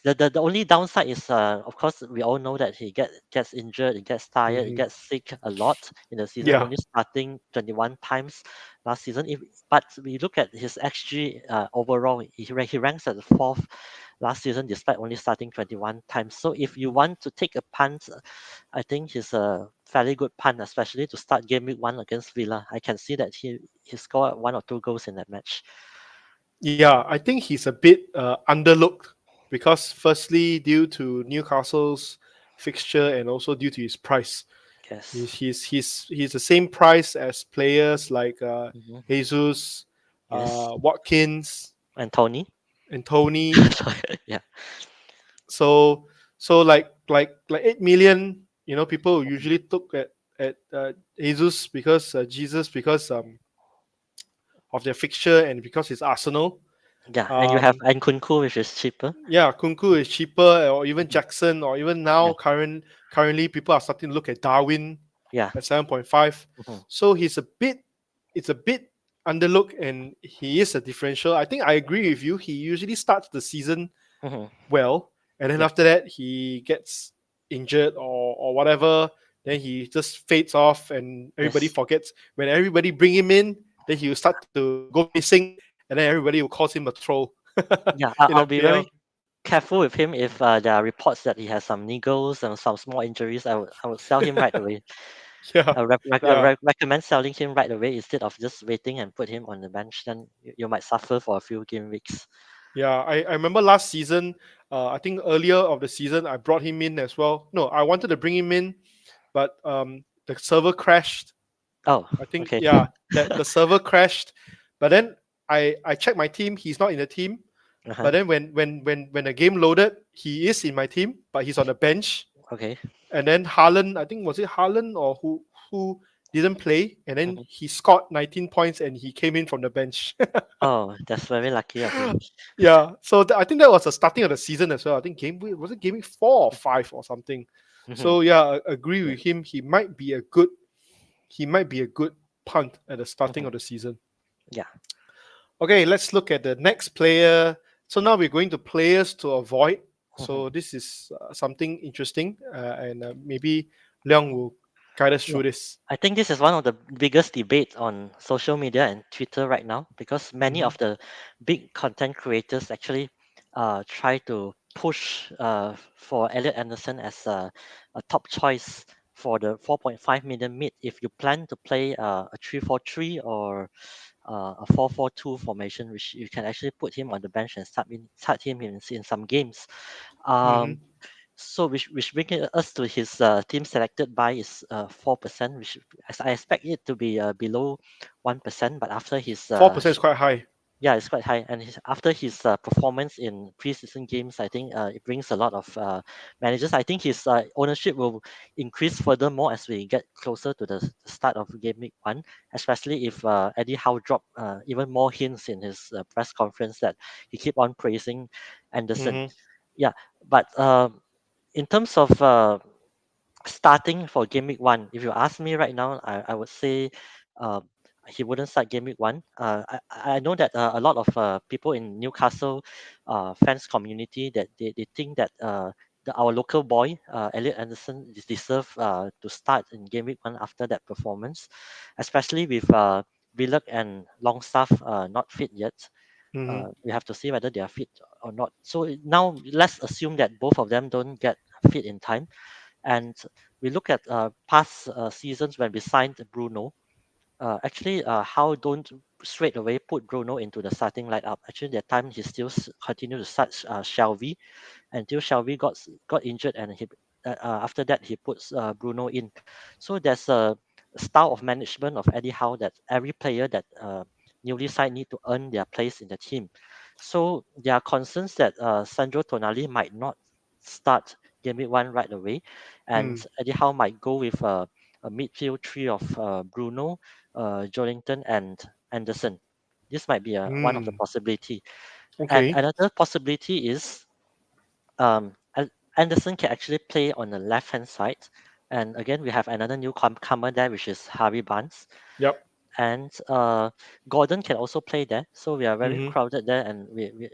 the only downside is, of course, we all know that he gets injured, he gets tired, he Hmm. gets sick a lot in the season, Yeah. only starting 21 times last season. But we look at his XG overall, he ranks at the fourth last season despite only starting 21 times. So if you want to take a punt, I think he's a fairly good punt, especially to start game week 1 against Villa. I can see that he scored 1 or 2 goals in that match. Yeah. I think he's a bit underlooked because firstly due to Newcastle's fixture and also due to his price. Yes. He's the same price as players like Mhm. Jesus, Yes. Watkins, And Tony. and Tony. Yeah. So like 8 million. People usually took at Jesus because of their fixture and because it's Arsenal. Yeah. And you have Um, Nkunku, which is cheaper. yeah, Kunku is cheaper, or even Mhm. Jackson, or even Yeah. now currently people are starting to look at Darwin Yeah. at 7.5. Mhm. So it's a bit underlooked, and he is a differential. I think I agree with you. He usually starts the season Mhm. well, and then Yeah. after that he gets injured or whatever. Then he just fades off, and everybody Yes. forgets. When everybody bring him in, then he will start to go missing, and then everybody will call him a troll Yeah. in I'll be FPL. very careful with him if there are reports that he has some niggles and some small injuries. I would sell him right away. Yeah, I yeah, recommend selling him right away instead of just waiting and put him on the bench. Then you might suffer for a few game weeks. yeah. I remember last season. I think earlier of the season, I brought him in as well. No, I wanted to bring him in, but the server crashed. Oh, I think okay. yeah, that the server crashed. But then I checked my team. He's not in the team. Uh-huh. But then when the game loaded, he is in my team, but he's on the bench. Okay. And then Haaland, I think was it Haaland or who didn't play, and then Mhm. he scored 19 points and he came in from the bench. Oh, that's very lucky of him. Yeah, so I think that was the starting of the season as well. I think game week was it game week 4 or 5 or something. Mhm. So yeah, I agree Yeah. with him. He might be a good punt at the starting Mhm. of the season. Yeah. Okay, let's look at the next player. So now we're going to players to avoid. Mhm. So this is something interesting, and maybe Leong will guide us Yeah. through this. I think this is one of the biggest debates on social media and Twitter right now because many Hmm. of the big content creators actually try to push for Elliot Anderson as a top choice for the 4.5 million mid, if you plan to play a 3-4-3 or a 4-4-2 formation, which you can actually put him on the bench and start him in some games. Mm-hmm. So which brings us to his team selected by is 4%, which I expect it to be below 1%, but after his 4% is quite high. yeah, it's quite high. And after his performance in preseason games, I think it brings a lot of managers. I think his ownership will increase furthermore as we get closer to the start of game week one, especially if Eddie Howe dropped even more hints in his press conference that he keep on praising Anderson. Mm-hmm. Yeah, but in terms of starting for game week one, if you ask me right now, I would say um, he wouldn't start game week one. I know that a lot of people in Newcastle fans community that they think that our local boy Elliot Anderson deserve to start in game week one after that performance, especially with Willock and Longstaff not fit yet. Mm-hmm. We have to see whether they are fit or not. So now let's assume that both of them don't get fit in time, and we look at past seasons when we signed Bruno. Actually, how don't straight away put Bruno into the starting lineup? Actually, that time he still continue to start Shelby until Shelby got injured, and after that he puts Bruno in. So there's a style of management of Eddie Howe that every player that newly signed need to earn their place in the team. So there are concerns that Sandro Tonali might not start game week one right away, and Mm. Eddie Howe might go with a midfield three of Bruno, Jolinton, and Anderson. This might be one of the Mm. possibility. And Okay. another possibility is Anderson can actually play on the left hand side. And again, we have another newcomer there, which is Harvey Barnes. Yep. And Gordon can also play there. So we are very Mm-hmm. crowded there. And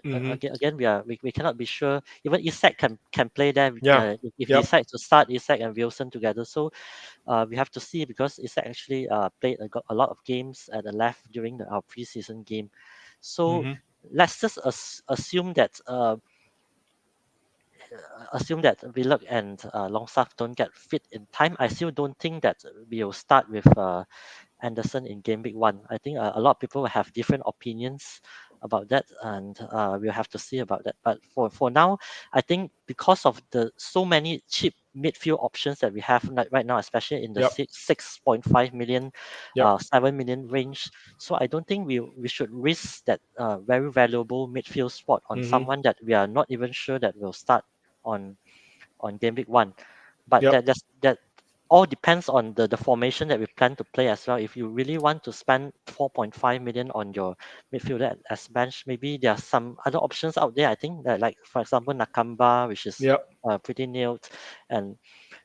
Mm-hmm. again we cannot be sure. Even Isak can play there Yeah. if he Yep. decides to start Isak and Wilson together. So we have to see because Isak actually played a lot of games at the left during our preseason game. So Mm-hmm. let's just assume that Willock and Longstaff don't get fit in time. I still don't think that we'll start with Anderson in game week one. I think a lot of people will have different opinions about that, and we'll have to see about that. But for now, I think because of the so many cheap midfield options that we have right now, especially in the Yep. 6.5 million, Yep. 7 million range, so I don't think we should risk that very valuable midfield spot on Mm-hmm. someone that we are not even sure that will start on game week one. But Yep. that all depends on the formation that we plan to play as well. If you really want to spend 4.5 million on your midfielder as bench, maybe there are some other options out there. I think that, like for example Nakamba, which is Yep. pretty nailed, and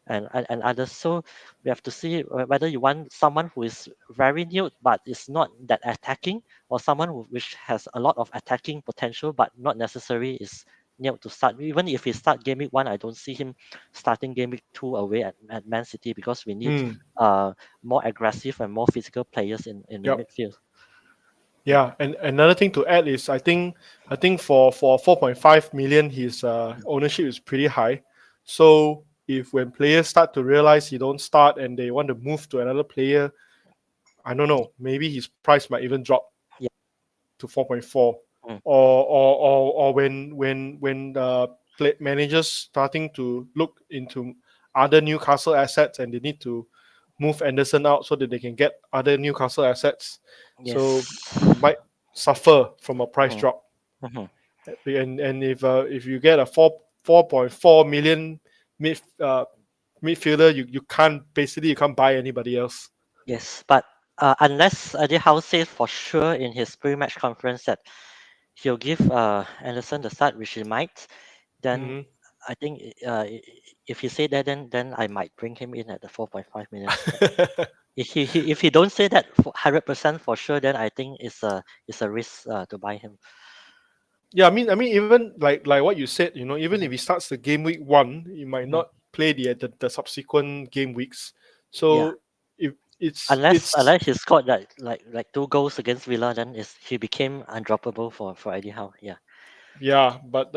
and others. So we have to see whether you want someone who is very new but is not that attacking, or someone which has a lot of attacking potential but not necessarily is nailed to start. Even if he start game week one, I don't see him starting game week two away at Man City because we need Mm. uh, more aggressive and more physical players in the Yep. midfield. Yeah. Yeah. And another thing to add is I think for 4.5 million, his ownership is pretty high. So if when players start to realize he don't start and they want to move to another player, I don't know, maybe his price might even drop Yeah. to 4.4, Mm. or when the managers starting to look into other Newcastle assets and they need to move Anderson out so that they can get other Newcastle assets, so Yes. he might suffer from a price Mm. drop. Mhm. And if you get a 4.4 million midfielder, you can't, basically you can't buy anybody else. Yes, but unless Eddie Howe says for sure in his pre-match conference that he'll give Anderson the start, which he might, then Hmm. I think if he say that, then I might bring him in at the 4.5 million. But if he don't say that 100% for sure, then I think it's a risk to buy him. Yeah, I mean, even like what you said, even Mhm, if he starts the game week one, he might mhm. not play the subsequent game weeks. Yeah, So if unless it's he scored like two goals against Villa, then he became undroppable for Eddie Howe. Yeah. yeah, but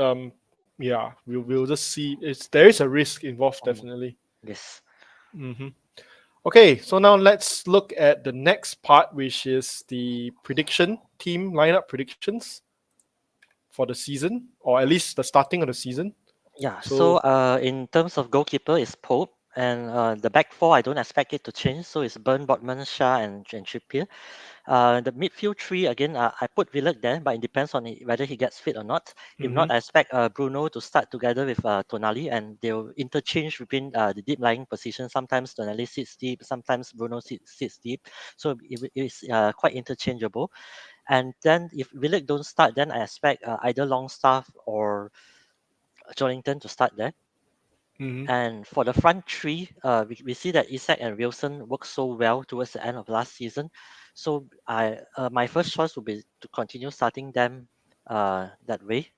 yeah, we'll just see. There is a risk involved, Mhm. definitely. Yes. Hmm. Okay, so now let's look at the next part, which is the prediction team lineup predictions for the season, or at least the starting of the season. Yeah, so So, in terms of goalkeeper, it's Pope, and the back four, I don't expect it to change. So it's Burn, Botman, Shah, and Trippier. The midfield three, again, I put Willock there, but it depends on whether he gets fit or not. If hmm not, I expect Bruno to start together with Tonali, and they'll interchange between the deep lying position. Sometimes Tonali sits deep, sometimes Bruno sits deep. So it's quite interchangeable. And then if Willock don't start, then I expect either Longstaff or Jolinton to start there. hmm And for the front three, we see that Isak and Wilson worked so well towards the end of last season. So my first choice would be to continue starting them that way.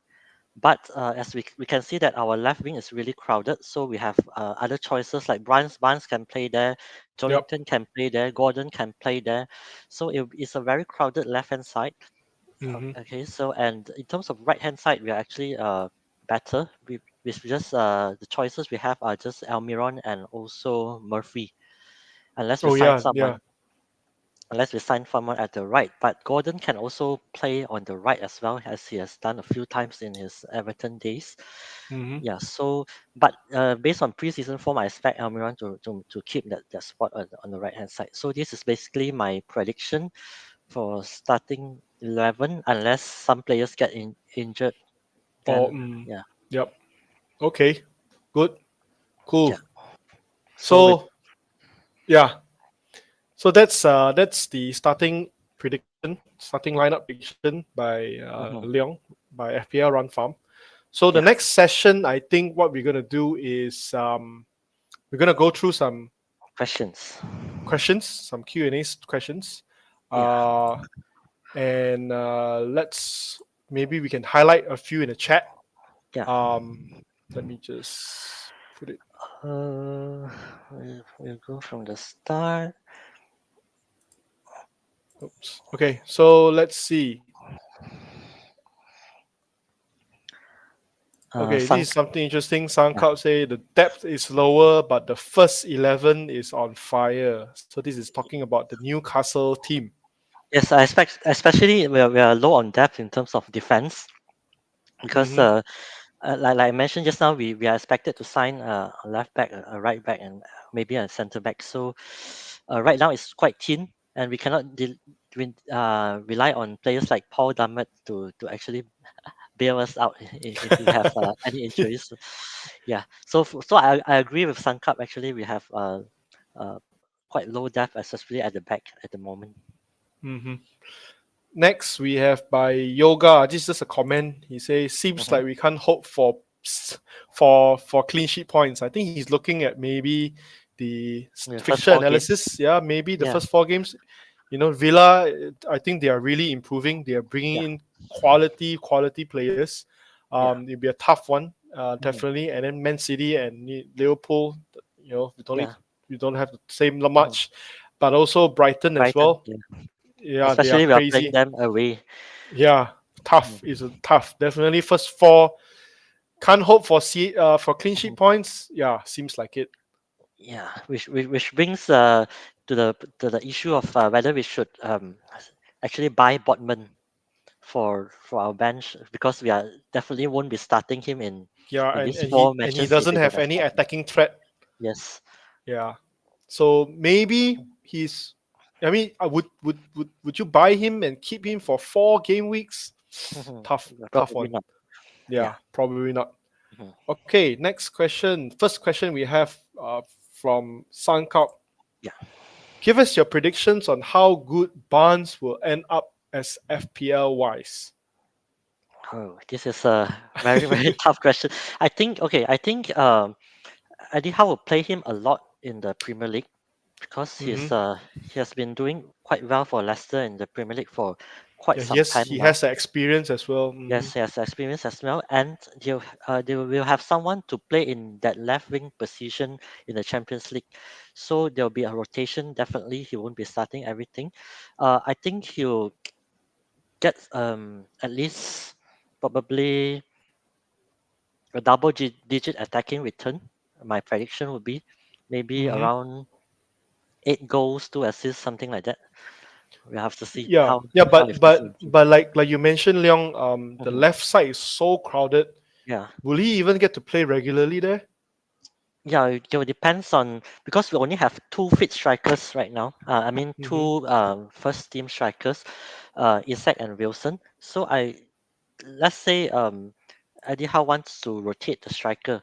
But as we can see that our left wing is really crowded, so we have other choices like Barnes can play there, yep. Jolinton can play there, Gordon can play there. So it's a very crowded left hand side. hmm Okay, so and in terms of right hand side, we are actually better. With just the choices we have are just Almiron and also Murphy, unless we Oh sign yeah, yeah. someone. Unless we sign someone at the right, but Gordon can also play on the right as well, as he has done a few times in his Everton days. hmm Yeah, so but based on preseason form, I expect Almiron to keep that spot on the right hand side. So this is basically my prediction for starting 11, unless some players get injured. Or Then yeah, yep. Okay, good, cool. yeah. So with So yeah, so that's the starting prediction, starting lineup prediction by mhm, Leong by FPL Run Farm. So the yeah, next session, I think what we're gonna do is we're gonna go through some questions. questions, some Q&A questions, Yeah, uh, and let's maybe we can highlight a few in the chat. yeah. Um, let me just put it. We'll go from the start. Oops. Okay, so let's see. Okay, this is Sunk. something interesting. Yeah. SoundCloud say the depth is lower, but the first 11 is on fire. So this is talking about the Newcastle team. Yes, I expect, especially we are low on depth in terms of defense because Mm-hmm. like I mentioned just now, we are expected to sign a left back, a right back, and maybe a center back. So right now it's quite thin, and we cannot rely on players like Paul Dummett to actually bail us out if we have any injuries. Yeah. So I agree with Suncap. Actually, we have uh, quite low depth, especially at the back at the moment. Mm-hmm. Next, we have by Yoga. This is just a comment. He says, "Seems Hmm. like we can't hope for clean sheet points." I think he's looking at maybe the The first fixture four games. analysis. Yeah, maybe the Yeah. first four games. You know, Villa. I think they are really improving. They are bringing Yeah. in quality players. Yeah. It'll be a tough one, Hmm. definitely. And then Man City and Liverpool. You know, Yeah. we don't have the same Hmm. much, but also Brighton as Brighton. well. Yeah. Yeah, they are Especially we are playing crazy. them away. Yeah, tough Mhm. is a tough. Definitely first four. Can't hope for clean sheet Mhm. points. Yeah, seems like it. Yeah, which brings to the issue of whether we should actually buy Botman for our bench because we are definitely won't be starting him Yeah, in and, these and four he matches if doesn't we don't have any expect him. attacking threat. Yes. Yeah, so maybe he's. I mean, would you buy him and keep him for 4 game weeks? Mhm. Tough Probably one. not. Yeah, Yeah. probably not. Mhm. Okay, next question. First question we have from Suncop. Yeah. Give us your predictions on how good Barnes will end up as FPL wise. Oh, this is a very very tough question. I think Eddie Howe will play him a lot in the Premier League because hmm he has been doing quite well for Leicester in the Premier League for quite Yeah, some time he now. has the experience as well. Yes, he has experience as well, and they will have someone to play in that left wing position in the Champions League. So there will be a rotation. Definitely, he won't be starting everything. I think he'll get at least probably a double digit attacking return. My prediction would be. maybe Mm-hmm. around 8 goals, 2 assists, something like that. We have to see Yeah, yeah, how but if this but will improve. but like you mentioned, Leong, the Mhm. left side is so crowded. Yeah. Will he even get to play regularly there? Yeah, it depends on because we only have two fit strikers right now. I mean Mm-hmm. two first team strikers, Isak and Wilson. So let's say Eddie Howe wants to rotate the striker,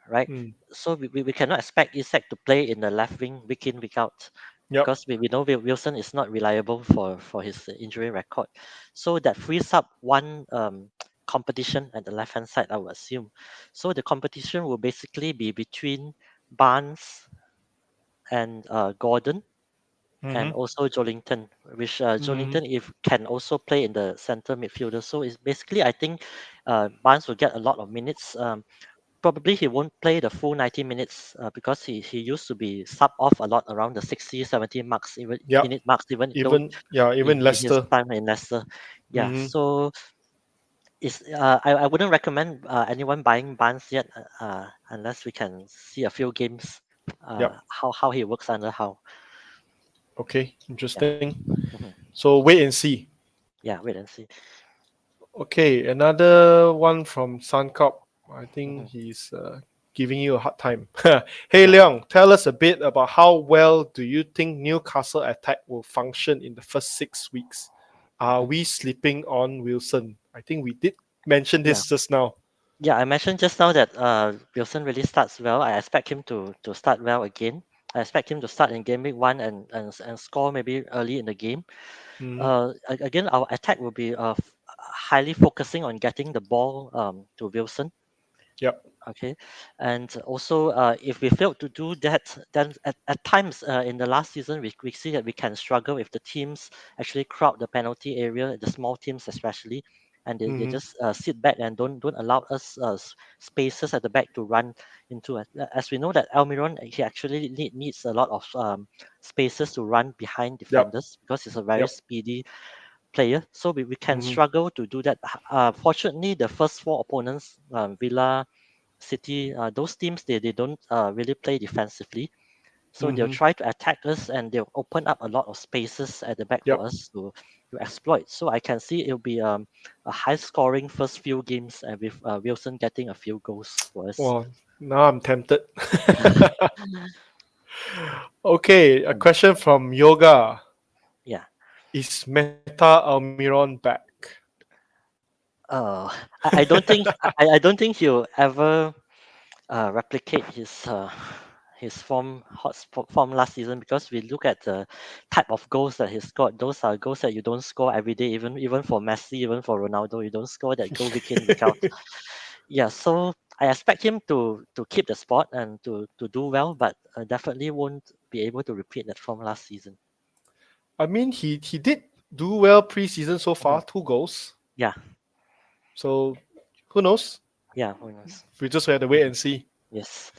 right? Mm. So we cannot expect Isak to play in the left wing week in week out Yep. because we know Wilson is not reliable for his injury record. So that frees up one competition at the left hand side, I would assume. So the competition will basically be between Barnes and Gordon Mm-hmm. and also Jolinton, which Mm-hmm. Jolinton if can also play in the center midfielder. So it's basically I think Barnes will get a lot of minutes. Probably he won't play the full 90 minutes because he used to be sub off a lot around the 60, 70 marks, even Yep. minute marks, even though Even in his Leicester. time in Leicester. Yeah, Mm-hmm. so I wouldn't recommend anyone buying Barnes yet unless we can see a few games Yep. how he works under how. Okay. Yeah. Interesting. Hmm. So wait and see. Yeah, wait and see. Okay, another one from Suncop. I think Hmm. he's giving you a hard time. Hey Yeah. Leong, tell us a bit about how well do you think Newcastle attack will function in the first 6 weeks? Are Hmm. we sleeping on Wilson? I think we did mention Yeah. this just now. Yeah, I mentioned just now that Wilson really starts well. I expect him to start well again. I expect him to start in game week 1 and score maybe early in the game. Hmm. Again, our attack will be highly focusing on getting the ball to Wilson. Yep. Okay, and also if we fail to do that, then at times in the last season we see that we can struggle if the teams actually crowd the penalty area, the small teams especially, and they Hmm. just sit back and don't allow us spaces at the back to run into. As we know that Almiron he actually needs a lot of spaces to run behind Yep. defenders because he's a very Yep. speedy player. So we can Hmm. struggle to do that. Fortunately, the first four opponents, Villa, City, those teams they don't really play defensively. So they'll Hmm. try to attack us and they'll open up a lot of spaces at the back for Yep. us to exploit. So I can see it'll be a high scoring first few games and with Wilson getting a few goals for us. Well, now I'm tempted. Okay, a question from Yoga. Yeah. Is Meta Almiron back? Uh, I don't think I don't think he'll ever replicate his form last season because we look at the type of goals that he scored. Those are goals that you don't score every day, even for Messi, even for Ronaldo, you don't score that goal week in week out. Yeah, so I expect him to keep the spot and to do well, but definitely won't be able to repeat that from last season. I mean, he did do well preseason so Mhm. far, 2 goals. Yeah, So who knows? yeah, who knows? We just have to wait and see. Yes.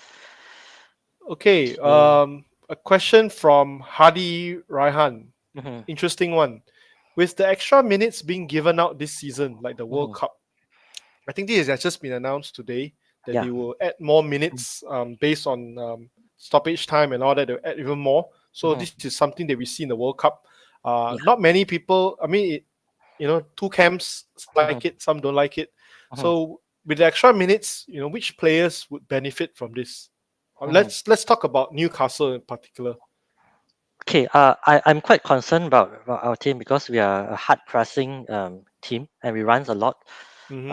Okay, Okay. a question from Hadi Raihan. Hmm. Interesting one. With the extra minutes being given out this season, like the World Hmm. Cup, I think this has just been announced today that Yeah. they will add more minutes based on stoppage time and all that. They'll add even more. So Hmm. this is something that we see in the World Cup. Yeah. Not many people. I mean, two camps. Some like Hmm. it, some don't like it. Hmm. So with the extra minutes, which players would benefit from this? Hmm. Let's talk about Newcastle in particular. Okay, I'm quite concerned about our team because we are a hard pressing team and we run a lot. Hmm.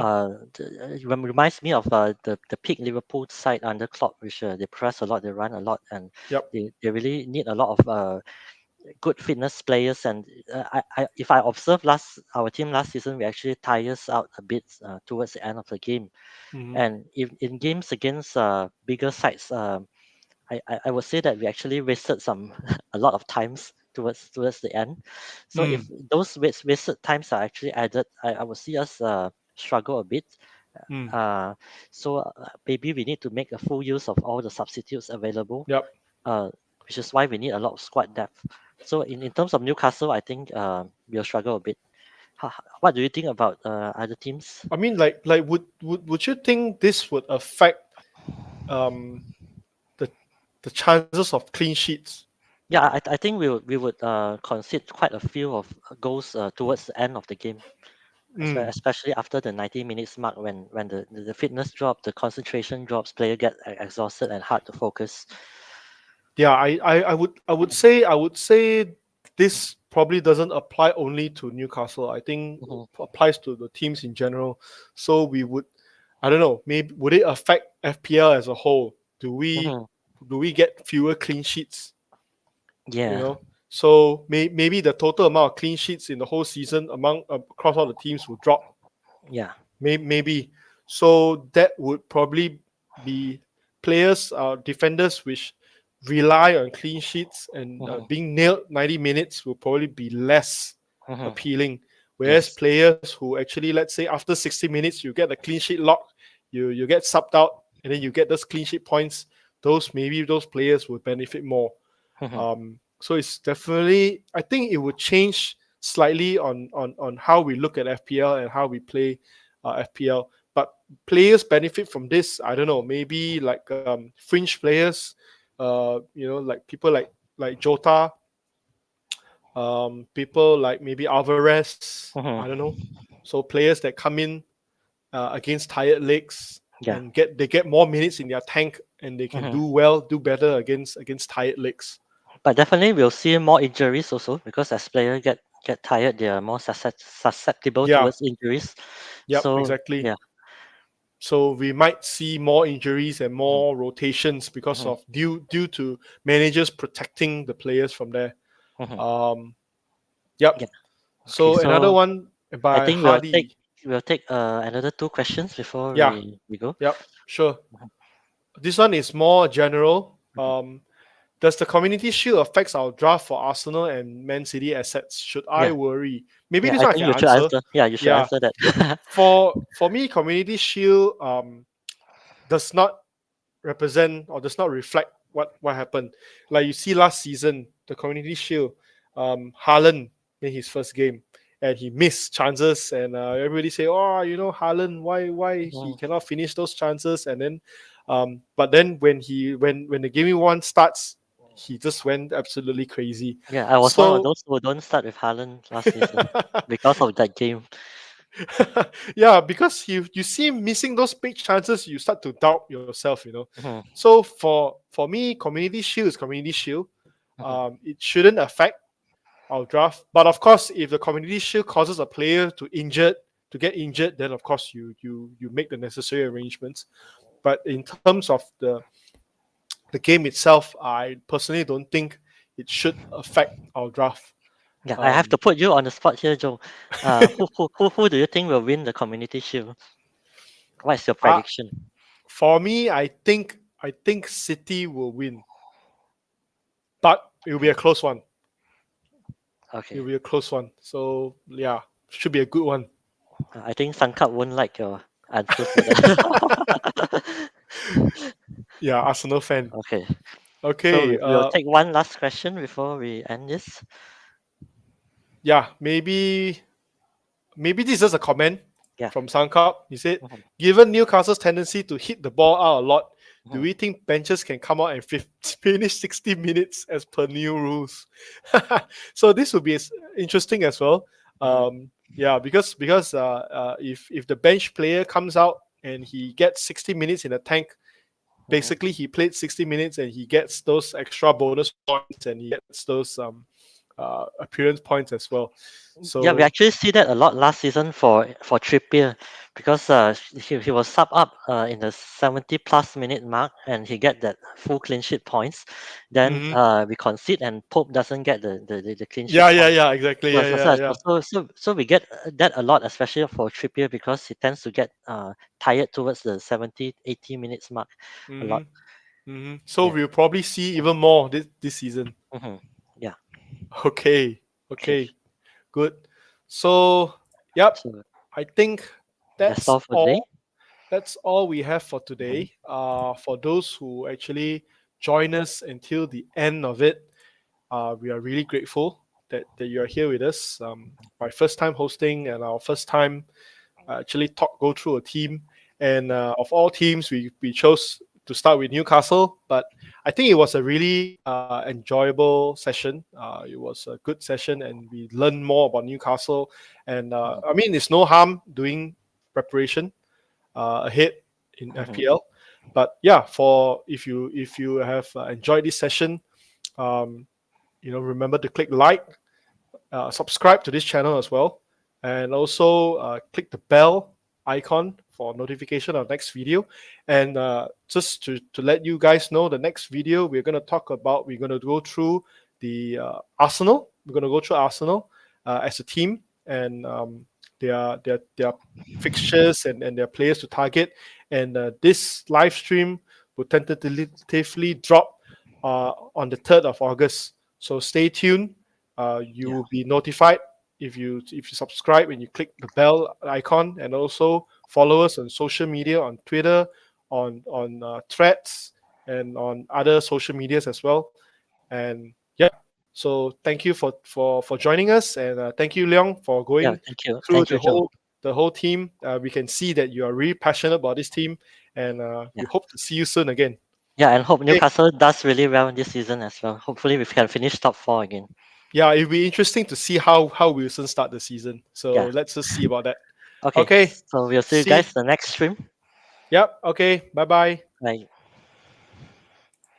It reminds me of the peak Liverpool side under Klopp, which they press a lot, they run a lot, and Yep. they really need a lot of good fitness players. And if I observe our team last season, we actually tires out a bit towards the end of the game. Hmm. And if in games against bigger sides, I would say that we actually wasted some a lot of times towards the end. So if Mm. those wasted times are actually added, I would see us struggle a bit. Mm. Uh, so maybe we need to make a full use of all the substitutes available, Yep. uh, which is why we need a lot of squad depth. So in terms of Newcastle, I think we'll struggle a bit. What do you think about other teams? I mean, would you think this would affect um the the chances of clean sheets. Yeah, I think we would concede quite a few of goals towards the end of the game, Mm. especially after the 90 minutes mark when the fitness drops, the concentration drops, player get exhausted and hard to focus. Yeah, I would say this probably doesn't apply only to Newcastle. I think Mhm, applies to the teams in general. So we would, I don't know, maybe would it affect FPL as a whole? Do we mhm. do we get fewer clean sheets? You Yeah, know, so maybe the total amount of clean sheets in the whole season among across all the teams will drop. yeah. Maybe. So that would probably be players, defenders, which rely on clean sheets and Mhm, being nailed 90 minutes will probably be less mhm. appealing. Whereas Yes. players who actually, let's say, after 60 minutes, you get a clean sheet lock, you get subbed out, and then you get those clean sheet points. Those players would benefit more. Mhm, So it's definitely, I think it would change slightly on how we look at FPL and how we play FPL. But players benefit from this. I don't know, maybe like fringe players, like people like Jota, people like maybe Alvarez. I don't know. mhm. So players that come in against tired legs Yeah. and get more minutes in their tank and they can Mhm. do better against tired legs. But definitely we'll see more injuries also because as players get tired, they are more susceptible Yeah, towards injuries. yep, So exactly. yeah. So we might see more injuries and Mhm, more rotations because mhm, of due to managers protecting the players from there. mhm. Um, yep. Yeah. Okay. So another So one I by think we'll take Hardy. we'll take another two questions before Yeah, we go. yep, sure. Mhm, This one is more general. mhm. Does the community shield affects our draft for Arsenal and Man City assets? Should I Yeah. worry? Maybe Yeah. this I one I think can you should answer. answer. Yeah, you should Yeah. answer that. For me, community shield does not represent or does not reflect what happened. Like you see last season, the Community Shield, Haaland in his first game, and he missed chances, and everybody say, "Oh, Haaland, why he Mhm. cannot finish those chances?" And then, but then when the gaming one starts, he just went absolutely crazy. Yeah, I was one of So those who don't start with Haaland last season because of that game. yeah, because you see him missing those big chances, you start to doubt yourself. Mhm, So for me, Community Shield is Community Shield. mhm. It shouldn't affect our draft, but of course, if the Community Shield causes a player to get injured, then of course you make the necessary arrangements. But in terms of the game itself, I personally don't think it should affect our draft. Yeah, I have Um, to put you on the spot here, Joe. Who do you think will win the Community Shield? What is your I, prediction? for me, I think City will win, but it will be a close one. It Okay, will be a close one. So yeah, should be a good one. I think Sankap won't like your answer for that. Yeah, Arsenal fan. Okay, so Okay. we'll take one last question before we end this. Yeah, maybe this is just a comment Yeah. from Soundcup. He said, Mhm, given Newcastle's tendency to hit the ball out a lot, do mhm, we think benches can come out and finish 60 minutes as per new rules? So this would be interesting as well. mhm, Yeah, because if the bench player comes out and he gets 60 minutes in the tank, mhm. basically he played 60 minutes and he gets those extra bonus points and he gets those appearance points as well. Yeah, we So actually see that a lot last season for Trippier because he was sub up in the 70 plus minute mark and he get that full clean sheet points. Then mhm. we concede and Pope doesn't get the clean sheet Yeah, yeah, points. yeah, exactly. So, Yeah, so, yeah, so, yeah. so we get that a lot, especially for Trippier because he tends to get tired towards the 70, 80 minutes mark a lot. So Yeah. we'll probably see even more this season. Hmm. Yeah. Okay, Okay. okay, good. So, yep, So I think that's that's all for today. all. That's all we have for Hmm. today. For those who actually join us until the end of it, we are really grateful that you are here with us. My first time hosting and our first time actually go through a team. And of all teams, we chose to start with Newcastle, but I think it was a really enjoyable session. It was a good session, and we learned more about Newcastle. And I mean, it's no harm doing preparation ahead in Mhm. FPL. But yeah, for if you have enjoyed this session, um, remember to click like, subscribe to this channel as well, and also click the bell icon for notification of next video. And just to let you guys know, the next video we're going to go through the Arsenal. We're going to go through Arsenal as a team, and their fixtures and their players to target. And this live stream will tentatively drop on the 3rd of August. So stay tuned. You Yeah. will be notified if you subscribe and you click the bell icon, and also follow us on social media, on Twitter, on Threads, and on other social medias as well. And yeah, so thank you for joining us, and thank you, Leong, for Yeah. going Thank you. through Thank you, Joe. the whole team. We can see that you are really passionate about this team, and we Yeah. hope to see you soon again. Yeah, and hope Okay. Newcastle does really well this season as well. Hopefully, we can finish top four again. Yeah, it'll be interesting to see how Wilson start the season. So Yeah. let's just see about that. Okay. Okay. So we'll see you See. guys the next stream. Yep. Okay. Bye bye. Bye.